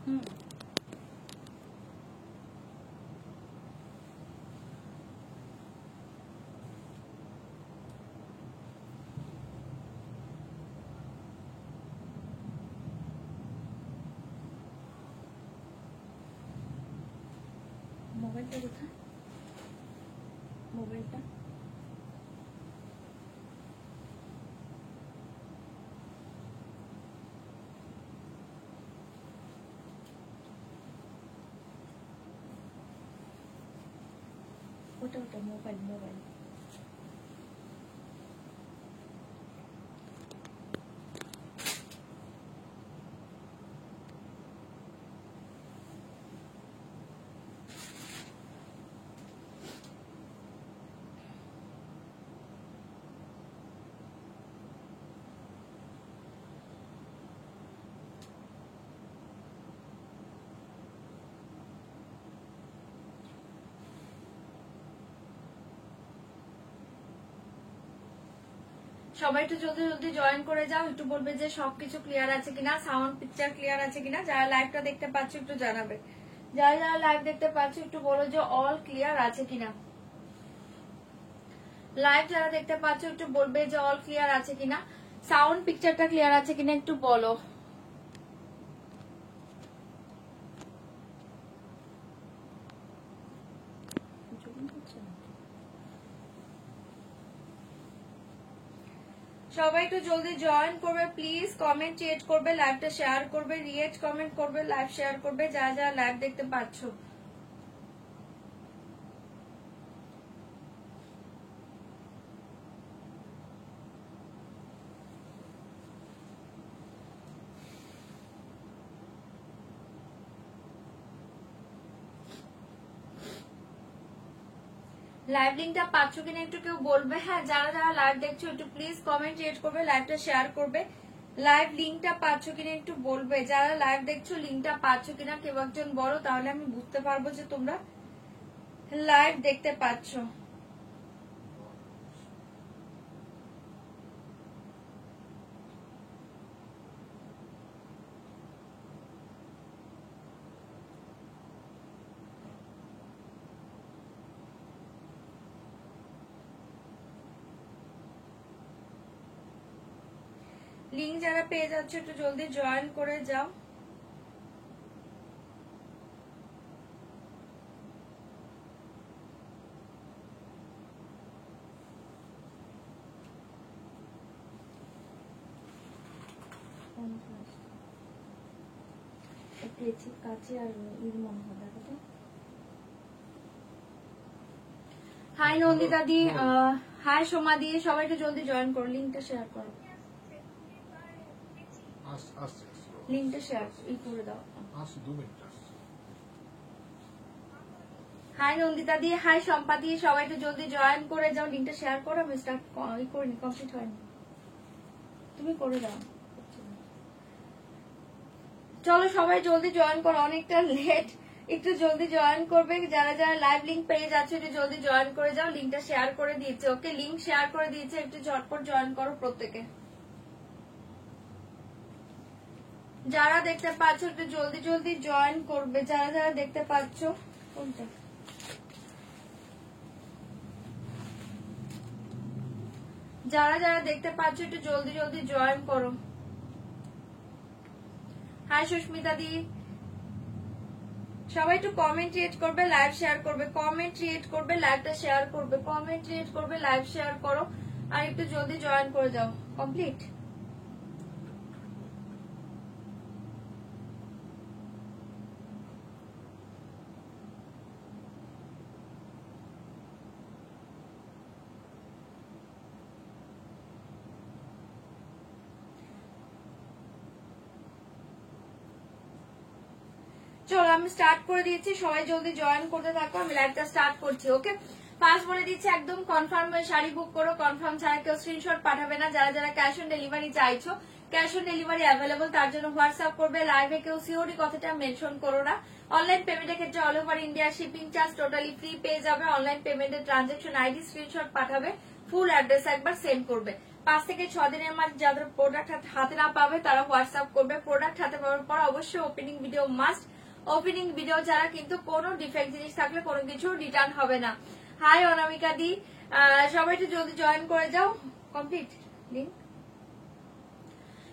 মোবাইলটা কোথায়? মোবাইলটা ওটা ওটা মোবাইল মোবাইল সবাই একটু জলদি জলদি জয়েন করে যাও, একটু বলবে যে সবকিছু ক্লিয়ার আছে কিনা, সাউন্ড পিকচার ক্লিয়ার আছে কিনা। যারা লাইভটা দেখতে পাচ্ছ একটু জানাবে, যারা যারা লাইভ দেখতে পাচ্ছ একটু বলো যে অল ক্লিয়ার আছে কিনা। লাইভ যারা দেখতে পাচ্ছ একটু বলবে যে অল ক্লিয়ার আছে কিনা, সাউন্ড পিকচারটা ক্লিয়ার আছে কিনা একটু বলো। সবাই একটু জলদি জয়েন করবে প্লিজ, কমেন্ট ক্রিয়েট করবে, লাইভটা শেয়ার করবে, রিয়েক্ট কমেন্ট করবে, লাইভ শেয়ার করবে যারা যারা লাইভ দেখতে পাচ্ছ। লাইভ লিঙ্কটা পাচ্ছ কিনা একটু কেউ বলবে। হ্যাঁ, যারা যারা লাইভ দেখছো একটু প্লিজ কমেন্ট ক্রিয়েট করবে, লাইভটা শেয়ার করবে। লাইভ লিঙ্কটা পাচ্ছ কিনা একটু বলবে, যারা লাইভ দেখছো লিঙ্কটা পাচ্ছ কিনা কেউ একজন বলো, তাহলে আমি বুঝতে পারবো যে তোমরা লাইভ দেখতে পাচ্ছ। লিঙ্ক যারা পেয়ে যাচ্ছে একটু জলদি জয়েন করে যাও। কাছে আর মনে হয় দেখো। হাই নন্দিতা দি, হাই সোমা দি, সবাই একটু জলদি জয়েন করো, লিঙ্কটা শেয়ার করো, লিঙ্কটা শেয়ার করে দাও। হাই নন্দিতা দি, হাই সম্পা দি, সবাই একটু জলদি জয়েন করে যাও, লিঙ্কটা শেয়ার করো। আমি স্টার্ট করিনি, কমপ্লিট হয়নি, তুমি করে দাও। চলো সবাই জলদি জয়েন করো, অনেকটা লেট, একটু জলদি জয়েন করবে। যারা যারা লাইভ লিঙ্ক পেয়ে যাচ্ছে একটু জলদি জয়েন করে যাও, লিঙ্কটা শেয়ার করে দিয়েছে। ওকে, লিঙ্ক শেয়ার করে দিয়েছে, একটু ঝটপট জয়েন করো প্রত্যেকে। যারা দেখতে পাচ্ছ একটু জলদি জলদি জয়েন করবে, যারা যারা দেখতে পাচ্ছ। কোনটা? যারা যারা দেখতে পাচ্ছ একটু জলদি জলদি জয়েন করো। হাই সুস্মিতা দি, সবাই একটু কমেন্ট ক্রিয়েট করবে, লাইভ শেয়ার করবে, কমেন্ট ক্রিয়েট করবে, লাইভটা শেয়ার করবে, কমেন্ট ক্রিয়েট করবে, লাইভ শেয়ার করো, আর একটু জলদি জয়েন করে যাও। কমপ্লিট। চলো আমি স্টার্ট করে দিয়েছি, সবাই জলদি জয়েন করতে থাকো, আমি লাইভটা স্টার্ট করছি। ওকে, ফার্স্ট বলে দিচ্ছি একদম কনফার্ম হয়ে শাড়ি বুক করো, কনফার্ম ছাড়া কেউ স্ক্রিনশট পাঠাবে না। যারা যারা ক্যাশ অন ডেলিভারি চাইছো, ক্যাশ অন ডেলিভারি অ্যাভেলেবল, তার জন্য হোয়াটসঅ্যাপ করবে। লাইভে কেউ সিওডি কথাটা মেনশন করো না। অনলাইন পেমেন্টের ক্ষেত্রে all over India shipping charge totally free পেয়ে যাবে। অনলাইন পেমেন্টের ট্রানজাকশন আইডি স্ক্রিনশট পাঠাবে, ফুল অ্যাড্রেস একবার সেন্ড করবে। 5 থেকে 6 দিনের মধ্যে যাদের প্রোডাক্ট হাতে না পাবে তারা হোয়াটসঅ্যাপ করবে। প্রোডাক্ট হাতে পাওয়ার পর অবশ্যই opening video must. Opening video যারা কিন্তু কোনো ডিফেক্ট জিনিস থাকলে কোনো কিছু রিটার্ন হবে না। হাই অনামিকা দি, সবাই একটু জলদি জয়েন করে যাও। কমপ্লিট লিংক,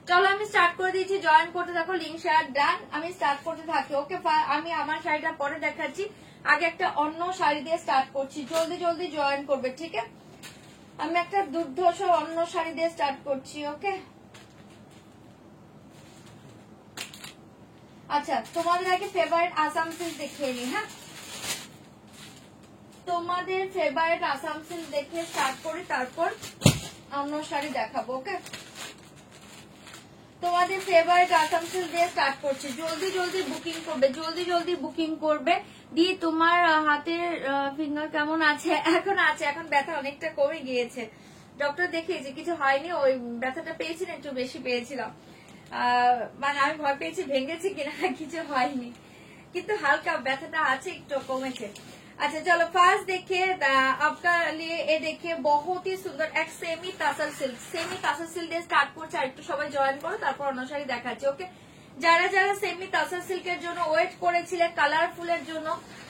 চলো আমি স্টার্ট করে দিয়েছি, জয়েন করতে থাকো। লিংক শেয়ার ডান, আমি স্টার্ট করতে থাকি। ওকে, আমি আমার শাড়িটা পরে দেখাচ্ছি, আগে একটা অন্য শাড়ি দিয়ে স্টার্ট করছি। জলদি জলদি জয়েন করবে, ঠিক আছে? আমি একটা দুর্ধর্ষ অন্য শাড়ি দিয়ে স্টার্ট করছি। ওকে, আচ্ছা তোমাদের আগে ফেভারিট আসাম সিল্ক দেখিয়ে নি। হ্যাঁ, তোমাদের ফেভারিট আসাম সিল্ক দেখে স্টার্ট করি, তারপর অন্য শাড়ি দেখাবো। ওকে, তোমাদের ফেভারিট আসাম সিল্ক দিয়ে স্টার্ট করছি। জলদি জলদি বুকিং করবে, জলদি জলদি বুকিং করবে। দি তোমার হাতের ফিঙ্গার কেমন আছে? এখন আছে, এখন ব্যথা অনেকটা কমে গিয়েছে। ডক্টর দেখিয়েছি, কিছু হয়নি। ওই ব্যথাটা পেয়েছি না, একটু বেশি পেয়েছিলাম। মানে আমি ভয় পেয়েছি ভেঙেছি কিনা, কিছু হয়নি, কিন্তু হালকা ব্যথাটা আছে, একটু কমেছে। अच्छा चलो फास्ट देखिए आपका लिए ये देखिए बहुत ही सुंदर एक सेमी तासर सिल्क দিয়ে স্টার্ট করছে। আর একটু সবাই জয়েন করো, তারপর অন্য শাড়ি দেখাচ্ছি। ওকে, যারা যারা সেমি তাসর সিল্কের জন্য ওয়েট করেছিলে কালারফুলের জন্য,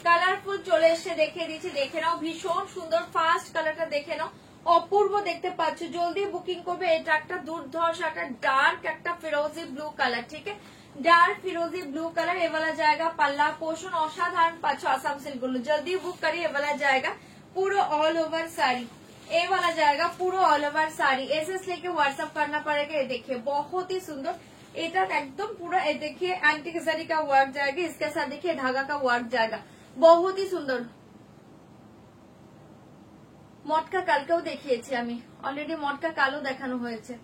কালারফুল চলে এসে দেখিয়ে দিচ্ছি, দেখে নাও। ভীষণ সুন্দর, ফার্স্ট কালারটা দেখে নাও, অপূর্ব দেখতে পাচ্ছ। জলদি বুকিং করবে। এটা একটা দুর্ধর্ষ একটা ডার্ক একটা ফিরোজি ব্লু কালার, ঠিক আছে? डार्क फिरोजी ब्लू कलर, ये वाला जाएगा पल्ला पोर्शन असाधारण पाचो आसाम सिल्क गुलो। जल्दी बुक करिए, ये वाला जाएगा पूरा ऑल ओवर साड़ी, ये वाला जाएगा पूरा ऑल ओवर साड़ी। एसएस लेके व्हाट्सएप करना पड़ेगा। ये देखिए बहुत ही सुंदर, এটা একদম পুরো ये देखिए एंटीक जरी का वर्क जाएगा, इसके साथ देखिए धागा का वर्क जाएगा, बहुत ही सुंदर। মটকা কালকেও দেখিয়েছি আমি, অলরেডি মটকা কালো দেখানো হয়েছে।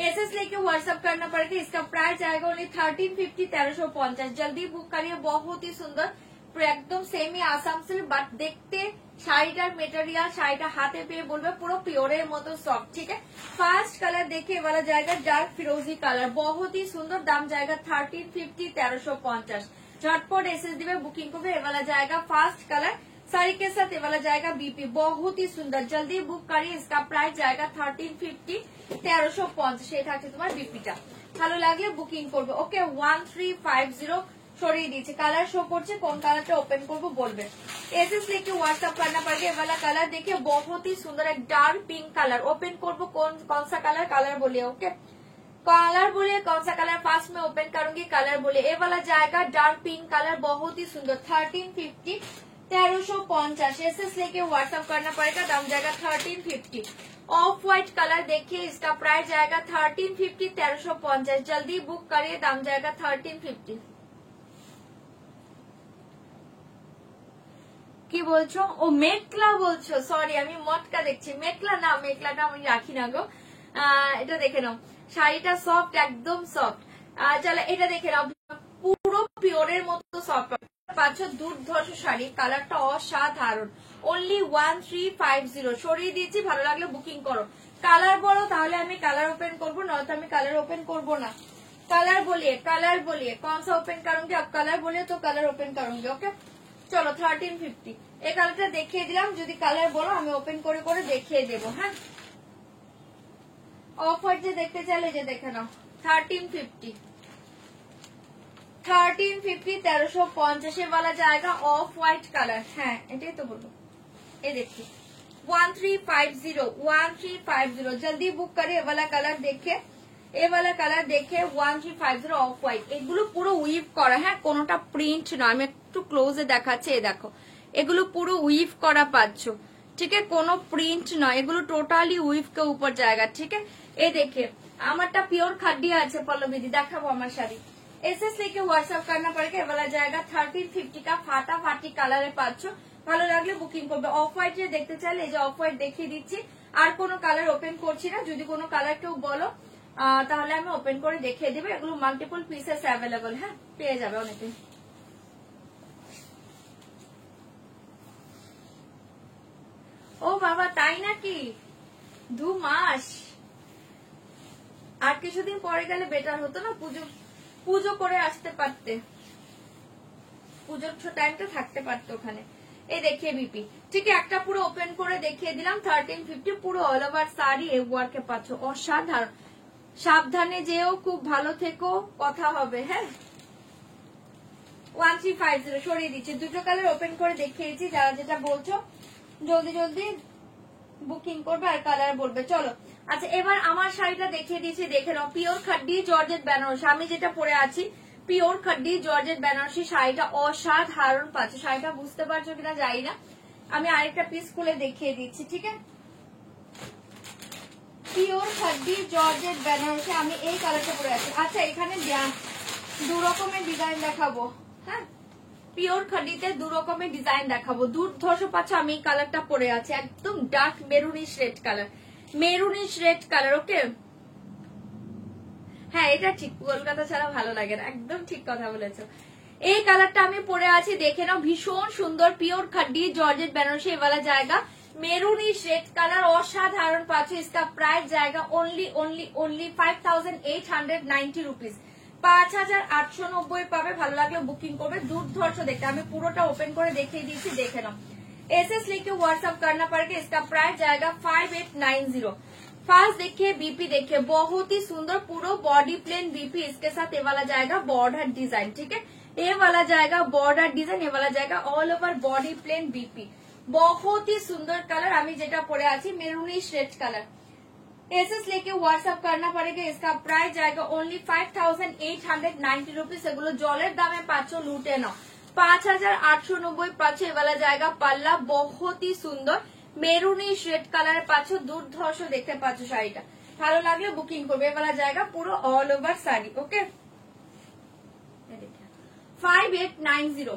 एसएस लेके व्हाट्सएप करना पड़ेगा। इसका प्राइस आएगा ओनली 1350, 1350। जल्दी बुक करिए। बहुत ही सुंदर एकदम सेमी आसाम सिल्क, বাট দেখতে শাড়িটার মেটেরিয়াল, শাড়িটা হাতে পেয়ে বলবে পুরো পিওরের মতো সফট, ঠিক है? ফার্স্ট কালার देखिए वाला जाएगा डार्क फिरोजी कलर, बहुत ही सुंदर। दाम जाएगा 1350, 1350। झटपट एसएस दिवे बुकिंग को। ये वाला जाएगा फार्स्ट कलर साड़ी के साथ, ये वाला जाएगा बीपी, बहुत ही सुंदर। जल्दी बुक करिए। इसका प्राइस जाएगा 1350, 1350। ये থাকছে তোমার বিপিটা। ভালো লাগলে বুকিং করবে। ওকে, 1350 সরিয়ে দিয়েছে। কালার শো করছে, কোন কালারটা ওপেন করবো বলবে। एसएस लेके व्हाट्सएप करना पड़ेगा। ये वाला कलर देखिए बहुत ही सुंदर, एक डार्क पिंक कलर। ओपन करबो कौन सा कलर, कलर बोलिए। ओके, कलर बोलिए कौन सा कलर फास्ट में ओपन करूंगी, कलर बोलिए। ये वाला जाएगा डार्क पिंक कलर, बहुत ही सुंदर। 1350, 1350। एसएस लेके व्हाट्सएप करना पड़ेगा। दाम जाएगा 1350। ऑफ व्हाइट कलर देखिए, इसका प्राइस जाएगा 1350, 1350। जल्दी बुक करिए। दाम जाएगा 1350। কি বলছো? ও মেঘলা বলছো, সরি আমি মটকা দেখছি। মেঘলা না, মেঘলাটা আমি রাখি না গো। এটা দেখে নাও, শাড়িটা সফট, একদম সফট। চলো এটা দেখে নাও, পুরো পিওরের মতো সফট পাচ্ছ। দুর্ধর্ষ শাড়ি, কালারটা অসাধারণ। অনলি 1350 সরিয়ে দিয়েছি। ভালো লাগলে বুকিং করো। কালার বলো, তাহলে আমি কালার ওপেন করবো, নয়তো আমি কালার ওপেন করবো না। कलर बोलिए कौन सा ओपन करूंगी। अब कलर बोलिए तो कलर ओपन करूंगी। ओके, চলো 1350। এই কালারটা দেখিয়ে দিলাম, যদি কালার বলো আমি ওপেন করে করে দেখিয়ে দেবো। হ্যাঁ, অফ হোয়াইট যে দেখতে চাইলে যে দেখে নাও। 1350, 1350 वाला जाएगा ऑफ व्हाइट कलर। हाँ এটাই তো বলবো। ये देखिए 1350, जल्दी बुक करिए। वाला कलर देखे, ये वाला कलर देखे 1350 ऑफ व्हाइट। এগুলো পুরো উইভ করা, হ্যাঁ কোনোটা প্রিন্ট নয়। আমি একটু ক্লোজে দেখাচ্ছি, এই দেখো এগুলো পুরো উইভ করা পাচ্ছ, ठीक है? কোনো প্রিন্ট নয়, এগুলো টোটালি উইভ के ऊपर जाएगा, ठीक है? ये देखिए আমারটা পিওর খাড্ডি আছে। পল্লবীদি দেখাবো আমার শাড়ি। एसएस लेके व्हाट्सएप करना पड़ेगा। वाला जाएगा 1350 का ফাটাফাটি কালারে পাচ্ছ। ভালো লাগলে বুকিং করবে। অফ হোয়াইট এ দেখতে চাইলে এই যে অফ হোয়াইট দেখিয়ে দিচ্ছি। আর কোনো কালার ওপেন করছি না। যদি কোনো কালার কেউ বলো তাহলে আমি ওপেন করে দেখিয়ে দেবো। এগুলো মাল্টিপল পিসেস অ্যাভেলেবল, হ্যাঁ পেয়ে যাবে অনেকে। ও বাবা তাই নাকি? 2 মাস? আর কিছুদিন পরে গেলে বেটার হতো না? পুজো করে আসতে পারতে, পুজোর টাইমটা থাকতে পারতো ওখানে। এই দেখিয়ে বিপি, ঠিক একটা পুরো ওপেন করে দেখিয়ে দিলাম 1350 পুরো অল ওভার শাড়ি এই ওয়ার্কে পাচ্ছ, অসাধারণ। সাবধানে যেও, খুব ভালো থেকো, কথা হবে। হ্যাঁ 1350 সরিয়ে দিচ্ছি, দুটো কালার ওপেন করে দেখিয়েছি, যারা যেটা বলছো জলদি জলদি বুকিং করবে আর কালার বলবে। চলো আচ্ছা এবার আমার শাড়িটা দেখিয়ে দিচ্ছি, দেখে নাও। পিওর খাড্ডি জর্জেট বেনারসি, আমি যেটা পরে আছি পিওর খাড্ডি জর্জেট বেনারসি শাড়িটা অসাধারণ পাচ্ছ। শাড়িটা বুঝতে পারছো কিনা জানি না, আমি আরেকটা পিস খুলে দেখিয়ে দিচ্ছি, ঠিক আছে। পিওর খাড্ডি জর্জেট বেনারসি, আমি এই কালারটা পরে আছি। আচ্ছা এখানে দু রকমের ডিজাইন দেখাবো, হ্যাঁ পিওর খাড্ডিতে দু রকমের ডিজাইন দেখাবো, দুর্ধর্ষ পাচ্ছ। আমি এই কালারটা পরে আছি, একদম dark maroonish red colour, maroonish red colour. Okay হ্যাঁ এটা ঠিক, কলকাতা ছাড়া ভালো লাগে না, একদম ঠিক কথা বলেছো। এই কালারটা আমি পরে আছি, দেখে নাও, ভীষণ সুন্দর পিওর খাড্ডি জর্জেট বেনারসি वाला জায়গা, মেরুনিশ রেড কালার, অসাধারণ পাচ্ছ। इसका प्राइस जाएगा ओनली 5890 रुपीज, 5890 পাবে। ভালো লাগলে বুকিং করবে, দুর্ধর্ষ দেখতে। আমি পুরোটা ওপেন করে দেখিয়ে দিয়েছি, দেখে নাও। एसएस लेके व्हाट्सएप करना पड़ेगा, इसका प्राइस जाएगा 5890। फास्ट देखिए बीपी देखिए, बहुत ही सुंदर पूरा बॉडी प्लेन बीपी, इसके साथ ये वाला जाएगा बॉर्डर डिजाइन, ठीक है। ये वाला जाएगा बॉर्डर डिजाइन, ये वाला जाएगा all over body plain BP, बहुत ही सुंदर कलर। আমি যেটা পরে আছি মেরুনিশ রেড কালার, एसएस लेके व्हाट्सएप करना पड़ेगा, इसका प्राइस जाएगा ओनली 5890 रुपीज। এগুলো জলের দামে পাচ্ছ, লুটে নাও। 5890 পাচ্ছ। ये वाला जाएगा পাল্লা, बहुत ही सुंदर মেরুনিশ রেড কালারে পাচ্ছ, দুর্ধর্ষ দেখতে পাচ্ছ শাড়িটা। ভালো লাগলে বুকিং করবে, ये वाला जाएगा পুরো অল ওভার শাড়ি। ওকে 5890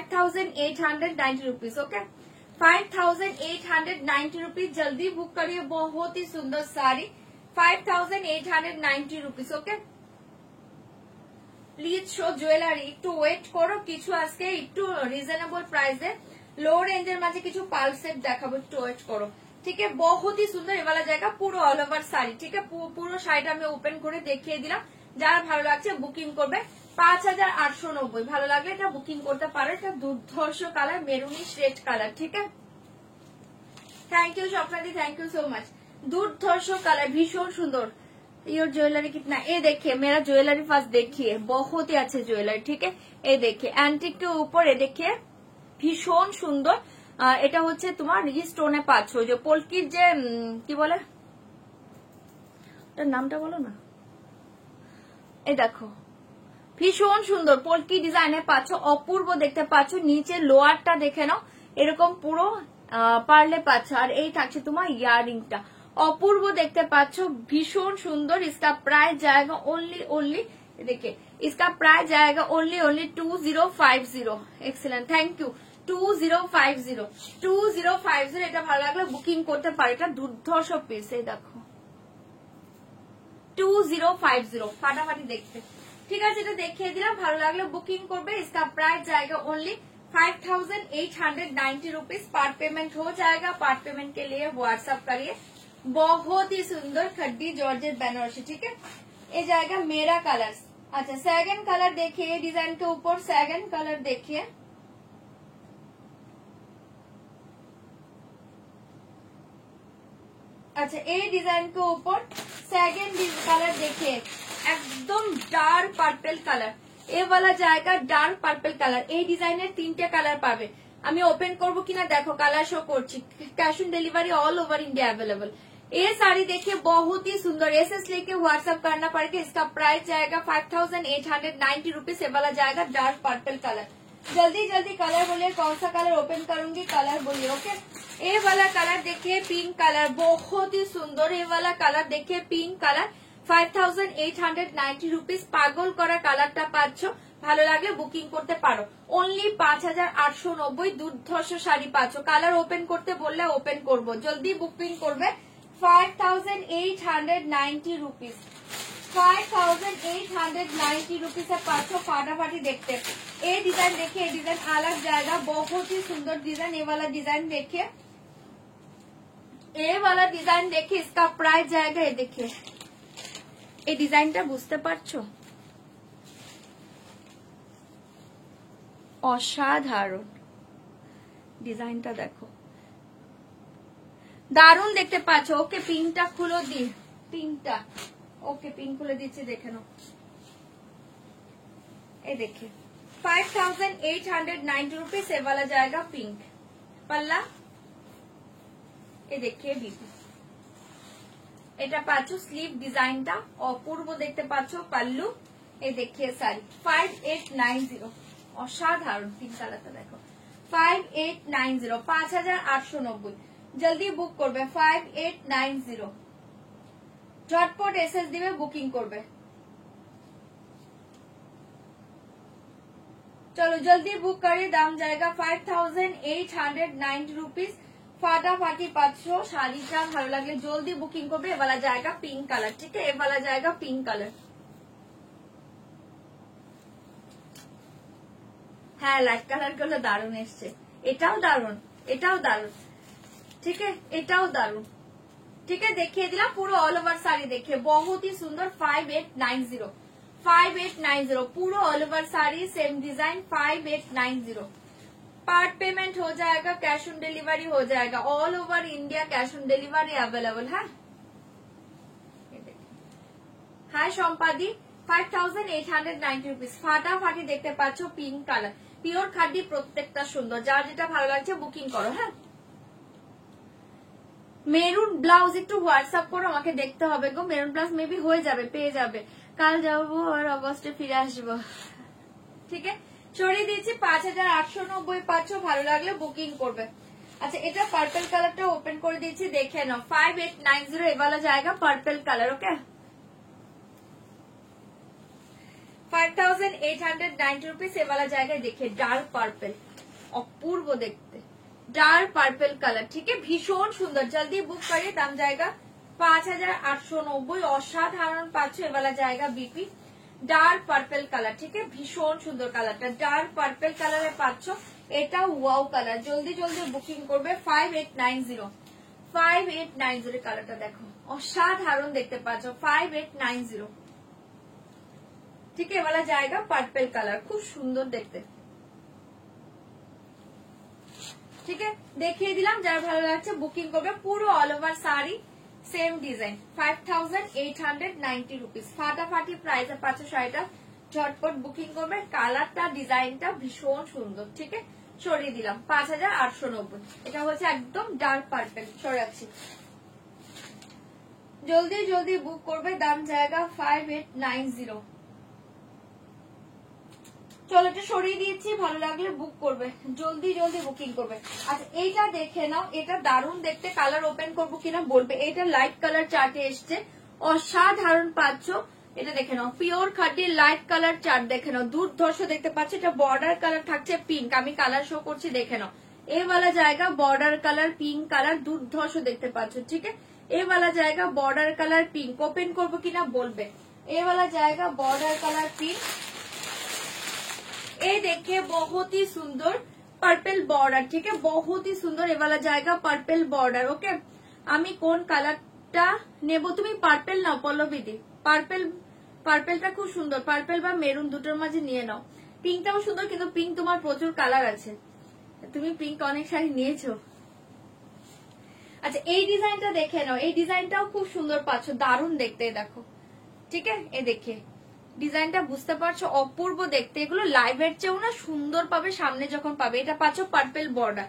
5890 रुपीज। ओके 5890 रुपीज, जल्दी बुक करिए, बहुत ही सुंदर sari 5890 rupees. Okay please show jewellery, একটু ওয়েট করো, কিছু আজকে একটু রিজনেবল প্রাইসে লো রেঞ্জের মাঝে কিছু পাল সেট দেখাবো, একটু ওয়েট করো, ঠিক আছে। বহুত ही সুন্দর ये वाला জায়গা, পুরো অল ওভার শাড়ি, ঠিক আছে। পুরো শাড়িটা আমি ওপেন করে দেখিয়ে দিলাম, যারা ভালো লাগছে বুকিং করবে। 5890, ভালো লাগলে এটা বুকিং করতে পারো। এটা দুর্ধর্ষ কালার, মেরুনিশ রেড কালার, ঠিক আছে। Thank you Swapnadi, thank you so much. दुर्धर्ष कलर, भीषण सुंदर। योर ज्वेलरी कितना, ये देखिए मेरा ज्वेलरी फास्ट देखिए, बहुत ही अच्छे ज्वेलरी, ठीक है। ये देखिए एंटिक के ऊपर, ये देखिए ভীষণ সুন্দর। এটা হচ্ছে তোমার স্টোনে পাচ্ছ, যে পোলকির যে কি বলে ওটার নামটা বলো না, এই দেখো ভীষণ সুন্দর পোলকি ডিজাইনে পাচ্ছ, অপূর্ব দেখতে পাচ্ছ। নিচে লোয়ারটা দেখে নাও, এরকম পুরো পার্লে পাচ্ছ, আর এই থাকছে তোমার ইয়ারিংটা, অপূর্ব দেখতে পাচ্ছ, ভীষণ সুন্দর। इसका प्राइस जाएगा ओनली देखिए, इसका प्राइस जाएगा ओनली 2050। Excellent, thank you. 2050 এটা ভালো লাগলে বুকিং করতে পারো, এটা দুর্ধর্ষ পিস। এই দেখো 2050 ফাটাফাটি দেখতে, ঠিক আছে। এটা দেখিয়ে দিলাম, ভালো লাগলে বুকিং করবে। इसका प्राइस जाएगा ओनली 5890 रुपीज। पार्ट पेमेंट हो जाएगा, पार्ट पेमेंट के लिए व्हाट्सएप करिए। बहुत ही सुंदर खड्डी जॉर्जेट बेनारसी, ठीक है। ये जाएगा मेरा कलर। अच्छा सेकंड कलर देखिए, डिजाइन के ऊपर सेकंड कलर देखिए, अच्छा ये डिजाइन के ऊपर सेकंड कलर देखिए, एकदम डार्क पर्पल कलर, ये वाला जाएगा डार्क पर्पल कलर। এই ডিজাইনের 3টে কালার পাবে, আমি ওপেন করব কিনা দেখো, কালার শো করছি। Cash on delivery all over India available. ये साड़ी देखिए बहुत ही सुंदर, एसएस लेके व्हाट्सएप करना पड़ेगा। इसका प्राइस जाएगा 5890 रुपीज। ये वाला जाएगा डार्क पर्पल कलर। जल्दी जल्दी कलर बोलिए, कौन सा कलर ओपन करूंगी, कलर बोलिए। ओके ये वाला कलर देखिए, पिंक कलर, बहुत ही सुंदर। ये वाला कलर देखिए, पिंक कलर, 5890 रुपीज। पागल करा কালারটা পাচ্ছ, ভালো লাগলে বুকিং করতে পারো। ओनली 5890 দুর্ধর্ষ শাড়ি পাচ্ছ। কালার ওপেন করতে বললে ওপেন করব, জলদি বুকিং করবে। 5890 रुपीज, 5890 रुपीज से पाँच फाटाफाटी देखते। ये डिजाइन देखिए, ये डिजाइन अलग जाएगा, बहुत ही सुंदर डिजाइन। ये वाला डिजाइन देखिए, ये वाला डिजाइन देखिए, इसका प्राइस जाएगा, ये देखिए এই ডিজাইনটা বুঝতে পারছো, অসাধারণ ডিজাইনটা দেখো, দারুণ দেখতে পাচ্ছ। ওকে পিনটা খুলো দি, পিনটা ওকে পিন খুলে দিচ্ছি, দেখে নাও। এই দেখে 5890 रुपीस ये वाला जाएगा पिंक पल्ला। ये देखिए बीबी, এটা পাচ্ছ স্লিভ ডিজাইনটা অপূর্ব দেখতে পাচ্ছ, পাল্লু। এই দেখিয়ে শাড়ি 5890, অসাধারণ। পিঙ্ক কালারটা দেখো 5890, 5890। জলদি বুক করবে 5890, ঝটপট এসএস দিবে, বুকিং করবে। चलो जल्दी बुक करिए, दाम जाएगा 5890 रुपीस। फाटाफाटी 500 শাড়িটা ভালো লাগলে জলদি বুকিং করবে। এ वाला जाएगा पिंक कलर, ठीक है, ए वाला जाएगा पिंक कलर। হ্যাঁ লাইট কালার গুলো দারুণ এসছে, এটাও দারুণ, এটাও দারুণ, ঠিক है, এটাও দারুণ, ঠিক है। দেখিয়ে দিলাম পুরো অল ওভার শাড়ি, देखिए बहुत ही सुंदर 5890, 5890 पूरा all over sari same design 5890। Part payment हो जाएगा, कैश ऑन डिलीवरी हो जाएगा, all over India cash on delivery available है। हाय शम्पादी 5890 रुपीस। फाटाफाटी देखते पाচ্ছ पिंक কালার, পিওর খাদি, প্রত্যেকটা সুন্দর। যার যেটা ভালো লাগছে বুকিং করো। হ্যাঁ মেরুন ব্লাউজ একটু হোয়াটসঅ্যাপ করো, আমাকে দেখতে হবে গো। মেরুন ব্লাউজ মেবি হয়ে যাবে, পেয়ে যাবে। কাল যাবো আর অগস্টে ফিরে আসবো, ঠিক আছে। ছড়িয়ে দিয়েছি 5890 পাচ্ছ, ভালো লাগলে বুকিং করবে। আচ্ছা এটা পার্পল কালারটা ওপেন করে দিয়েছি, দেখে নাও 5890 এ वाला जाएगा पर्पल कलर, ओके 5890 रुपीस ए वाला जाएगा। देखिए डार्क पर्पल, অপূর্ব দেখতে, डार्क पर्पल कलर, ठीक है, ভীষণ সুন্দর। जल्दी बुक करिए, दाम जाएगा 5890, অসাধারণ পাচ্ছ। এ वाला जाएगा बीपी डार्क पर्पल कलर, ठीक है, ভীষণ সুন্দর কালারটা, ডার্ক পার্পল কালারে পাচ্ছ। এটা ওয়াও কালার, জলদি জলদি বুকিং করবে 5890, 5890 কালারটা দেখো, অসাধারণ দেখতে পাচ্ছ 5890, ঠিক है। वाला जाएगा पर्पल कलर, খুব সুন্দর দেখতে, ঠিক है। দেখিয়ে দিলাম, যার ভালো লাগছে বুকিং করবে। পুরো all over sari same design 5890 rupees. ফাটাফাটি প্রাইসে পাচ্ছ শাড়িটা, ঝটপট বুকিং করবে। কালারটা ডিজাইনটা ভীষণ সুন্দর, ঠিক আছে। সরিয়ে দিলাম 5890, এটা হচ্ছে একদম ডার্ক পার্পল। সরাচ্ছি, জলদি জলদি বুক করবে, দাম জায়গা 5890। চলো এটা সরিয়ে দিয়েছি, ভালো লাগলে বুক করবে, জলদি জলদি বুকিং করবে। আচ্ছা এইটা দেখে নাও, এটা দারুণ দেখতে, কালার ওপেন করবো কিনা বলবে। এটা লাইট কালার চার্টে এসছে, অসাধারণ পাচ্ছ। এটা দেখে নাও, পিওর খাঁটি লাইট কালার চার্ট দেখে নাও, দুর্ধর্ষ দেখতে পাচ্ছ। এটা বর্ডার কালার থাকছে পিঙ্ক, আমি কালার শো করছি, দেখে নাও। এ वाला জায়গা বর্ডার কালার পিঙ্ক কালার, দুর্ধর্ষ দেখতে পাচ্ছ, ঠিক আছে। এ वाला জায়গা বর্ডার কালার পিঙ্ক, ওপেন করবো কিনা বলবে। এ वाला জায়গা বর্ডার কালার পিঙ্ক। ये देखिए बहुत ही सुंदर पर्पल बॉर्डर, ठीक है, बहुत ही सुंदर। ये वाला जाएगा पर्पल बॉर्डर, ओके। আমি কোন কালারটা নেব, তুমি পার্পল নাও পল্লবীদি, পার্পল, পার্পলটা খুব সুন্দর। পার্পল বা মেরুন দুটোর মাঝে নিয়ে নাও। পিঙ্কটাও সুন্দর, কিন্তু পিঙ্ক তোমার প্রচুর কালার আছে, তুমি পিঙ্ক অনেক শাড়ি নিয়েছো। আচ্ছা এই ডিজাইনটা দেখে নাও, এই ডিজাইনটাও খুব সুন্দর পাচ্ছ, দারুণ দেখতে, দেখো, ঠিক আছে। এ দেখে ডিজাইনটা বুঝতে পারছো, অপূর্ব দেখতে। এগুলো লাইভের চেয়েও না সুন্দর পাবে সামনে যখন পাবে। এটা পাচ্ছ পার্পল বর্ডার,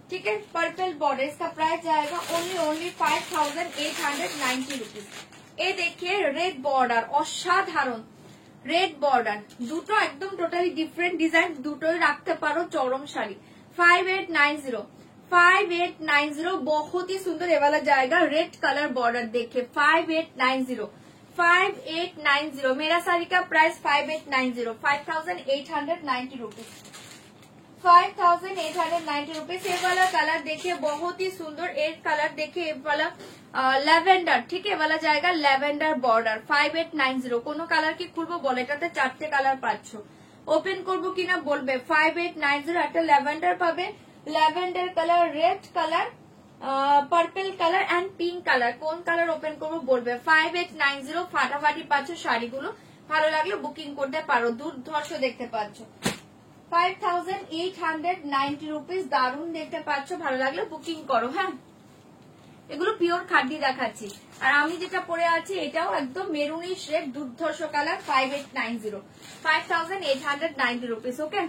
ठीक है, पर्पल बॉर्डर। इसका प्राइस जाएगा ओनली 5890 रुपीज। ये देखिए रेड बॉर्डर, অসাধারণ রেড বর্ডার, দুটো একদম টোটালি ডিফারেন্ট ডিজাইন, দুটোই রাখতে পারো চরম শাড়ি। 5890, 5890 बहुत ही सुंदर। ये वाला जाएगा रेड कलर बॉर्डर, देखिए 5890, 5890। मेरा साड़ी का प्राइस 5890, 5890 रुपीज, 5890 रुपीज। ये वाला कलर देखिए बहुत ही सुंदर, एक कलर देखिए ये वाला ল্যাভেন্ডার, ঠিক है, वाला जाएगा ল্যাভেন্ডার বর্ডার 5890। কোন কালার কি খুলবো বলে, এটাতে 4টে কালার পাচ্ছ, ওপেন করবো কিনা বলবে। 5890 একটা ল্যাভেন্ডার পাবে, lavender colour, red colour, purple colour and pink colour. কোন কালার ওপেন করবো বলবে। 5890 ফাটাফাটি পাচ্ছ শাড়িগুলো, ভালো লাগলে বুকিং করতে পারো, দুর্ধর্ষ দেখতে পাচ্ছ। 5890 রুপিস। দারুণ দেখতে পাচ্ছ, ভালো লাগলে বুকিং করো। হ্যাঁ, এগুলো পিওর খাড্ডি দেখাচ্ছি। আর আমি যেটা পরে আছি এটাও একদম মেরুনিশ রেড দুর্ধর্ষ কালার। 5890, 5890 রুপিস। ওকে,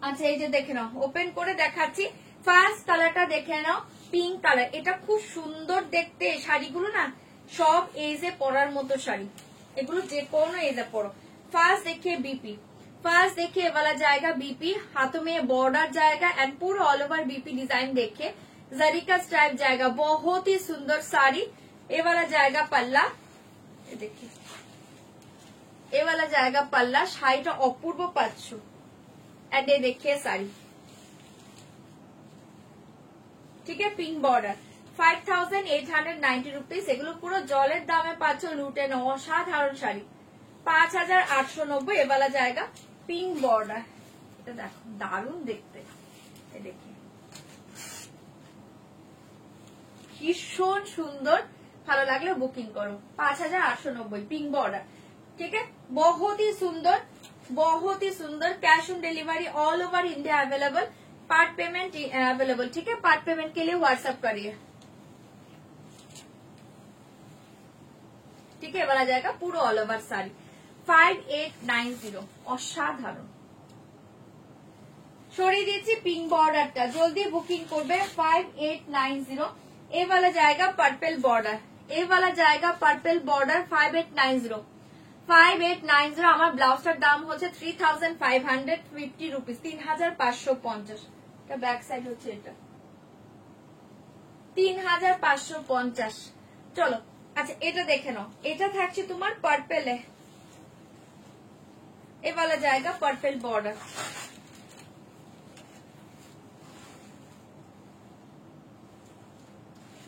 আচ্ছা এই যে দেখে নাও, ওপেন করে দেখাচ্ছি। ফার্স্ট কালারটা দেখে নাও, পিঙ্ক কালার। এটা খুব সুন্দর দেখতে। শাড়িগুলো না সব এজে পরার মতো শাড়ি, এগুলো যে কোনো এজে পরো। ফার্স্ট देखिए बीपी, फर्स्ट देखिए ये वाला जाएगा बीपी, हाथों में बॉर्डर जाएगा एंड पूरा ऑल ओवर बीपी डिजाइन। देखिए जरी का स्ट्राइप जाएगा, बहुत ही सुंदर साड़ी। ये वाला जाएगा पल्ला, ये देखिए ये वाला जाएगा पल्ला। শাড়িটা অপূর্ব পাচ্ছ। एंड ये देखिए साड़ी, ठीक है, पिंक बॉर्डर। 5890 রুপিস। এগুলো পুরো জলের দামে পাচ্ছ, লুটে নাও। অসাধারণ শাড়ি। 5890 ये वाला जाएगा पिंक बॉर्डर। এটা দেখো দারুণ দেখতে, দেখি ভীষণ সুন্দর। ভালো লাগলে বুকিং করো। 5890 पिंक बॉर्डर, ठीक है, बहुत ही सुंदर, बहुत ही सुंदर। Cash on delivery all over India available, part payment available, ठीक है। पार्ट पेमेंट के लिए व्हाट्सएप करिए, ठीक है। वाला जाएगा पूरा ऑल ओवर साड़ी। 5890, অসাধারণ। সরিয়ে দিচ্ছি পিঙ্ক বর্ডারটা, জলদি বুকিং করবে। 5890। এ वाला जाएगा पर्पल बॉर्डर, ए वाला जाएगा पर्पल बॉर्डर। 5890, 5890। আমার ব্লাউজটার দাম হচ্ছে 3550 রুপিস, 3550। এটা ব্যাক সাইড হচ্ছে, এটা 3550। চলো, আচ্ছা এটা দেখে নাও। এটা থাকছে তোমার পার্পেলে, ये वाला जाएगा पर्पल बॉर्डर।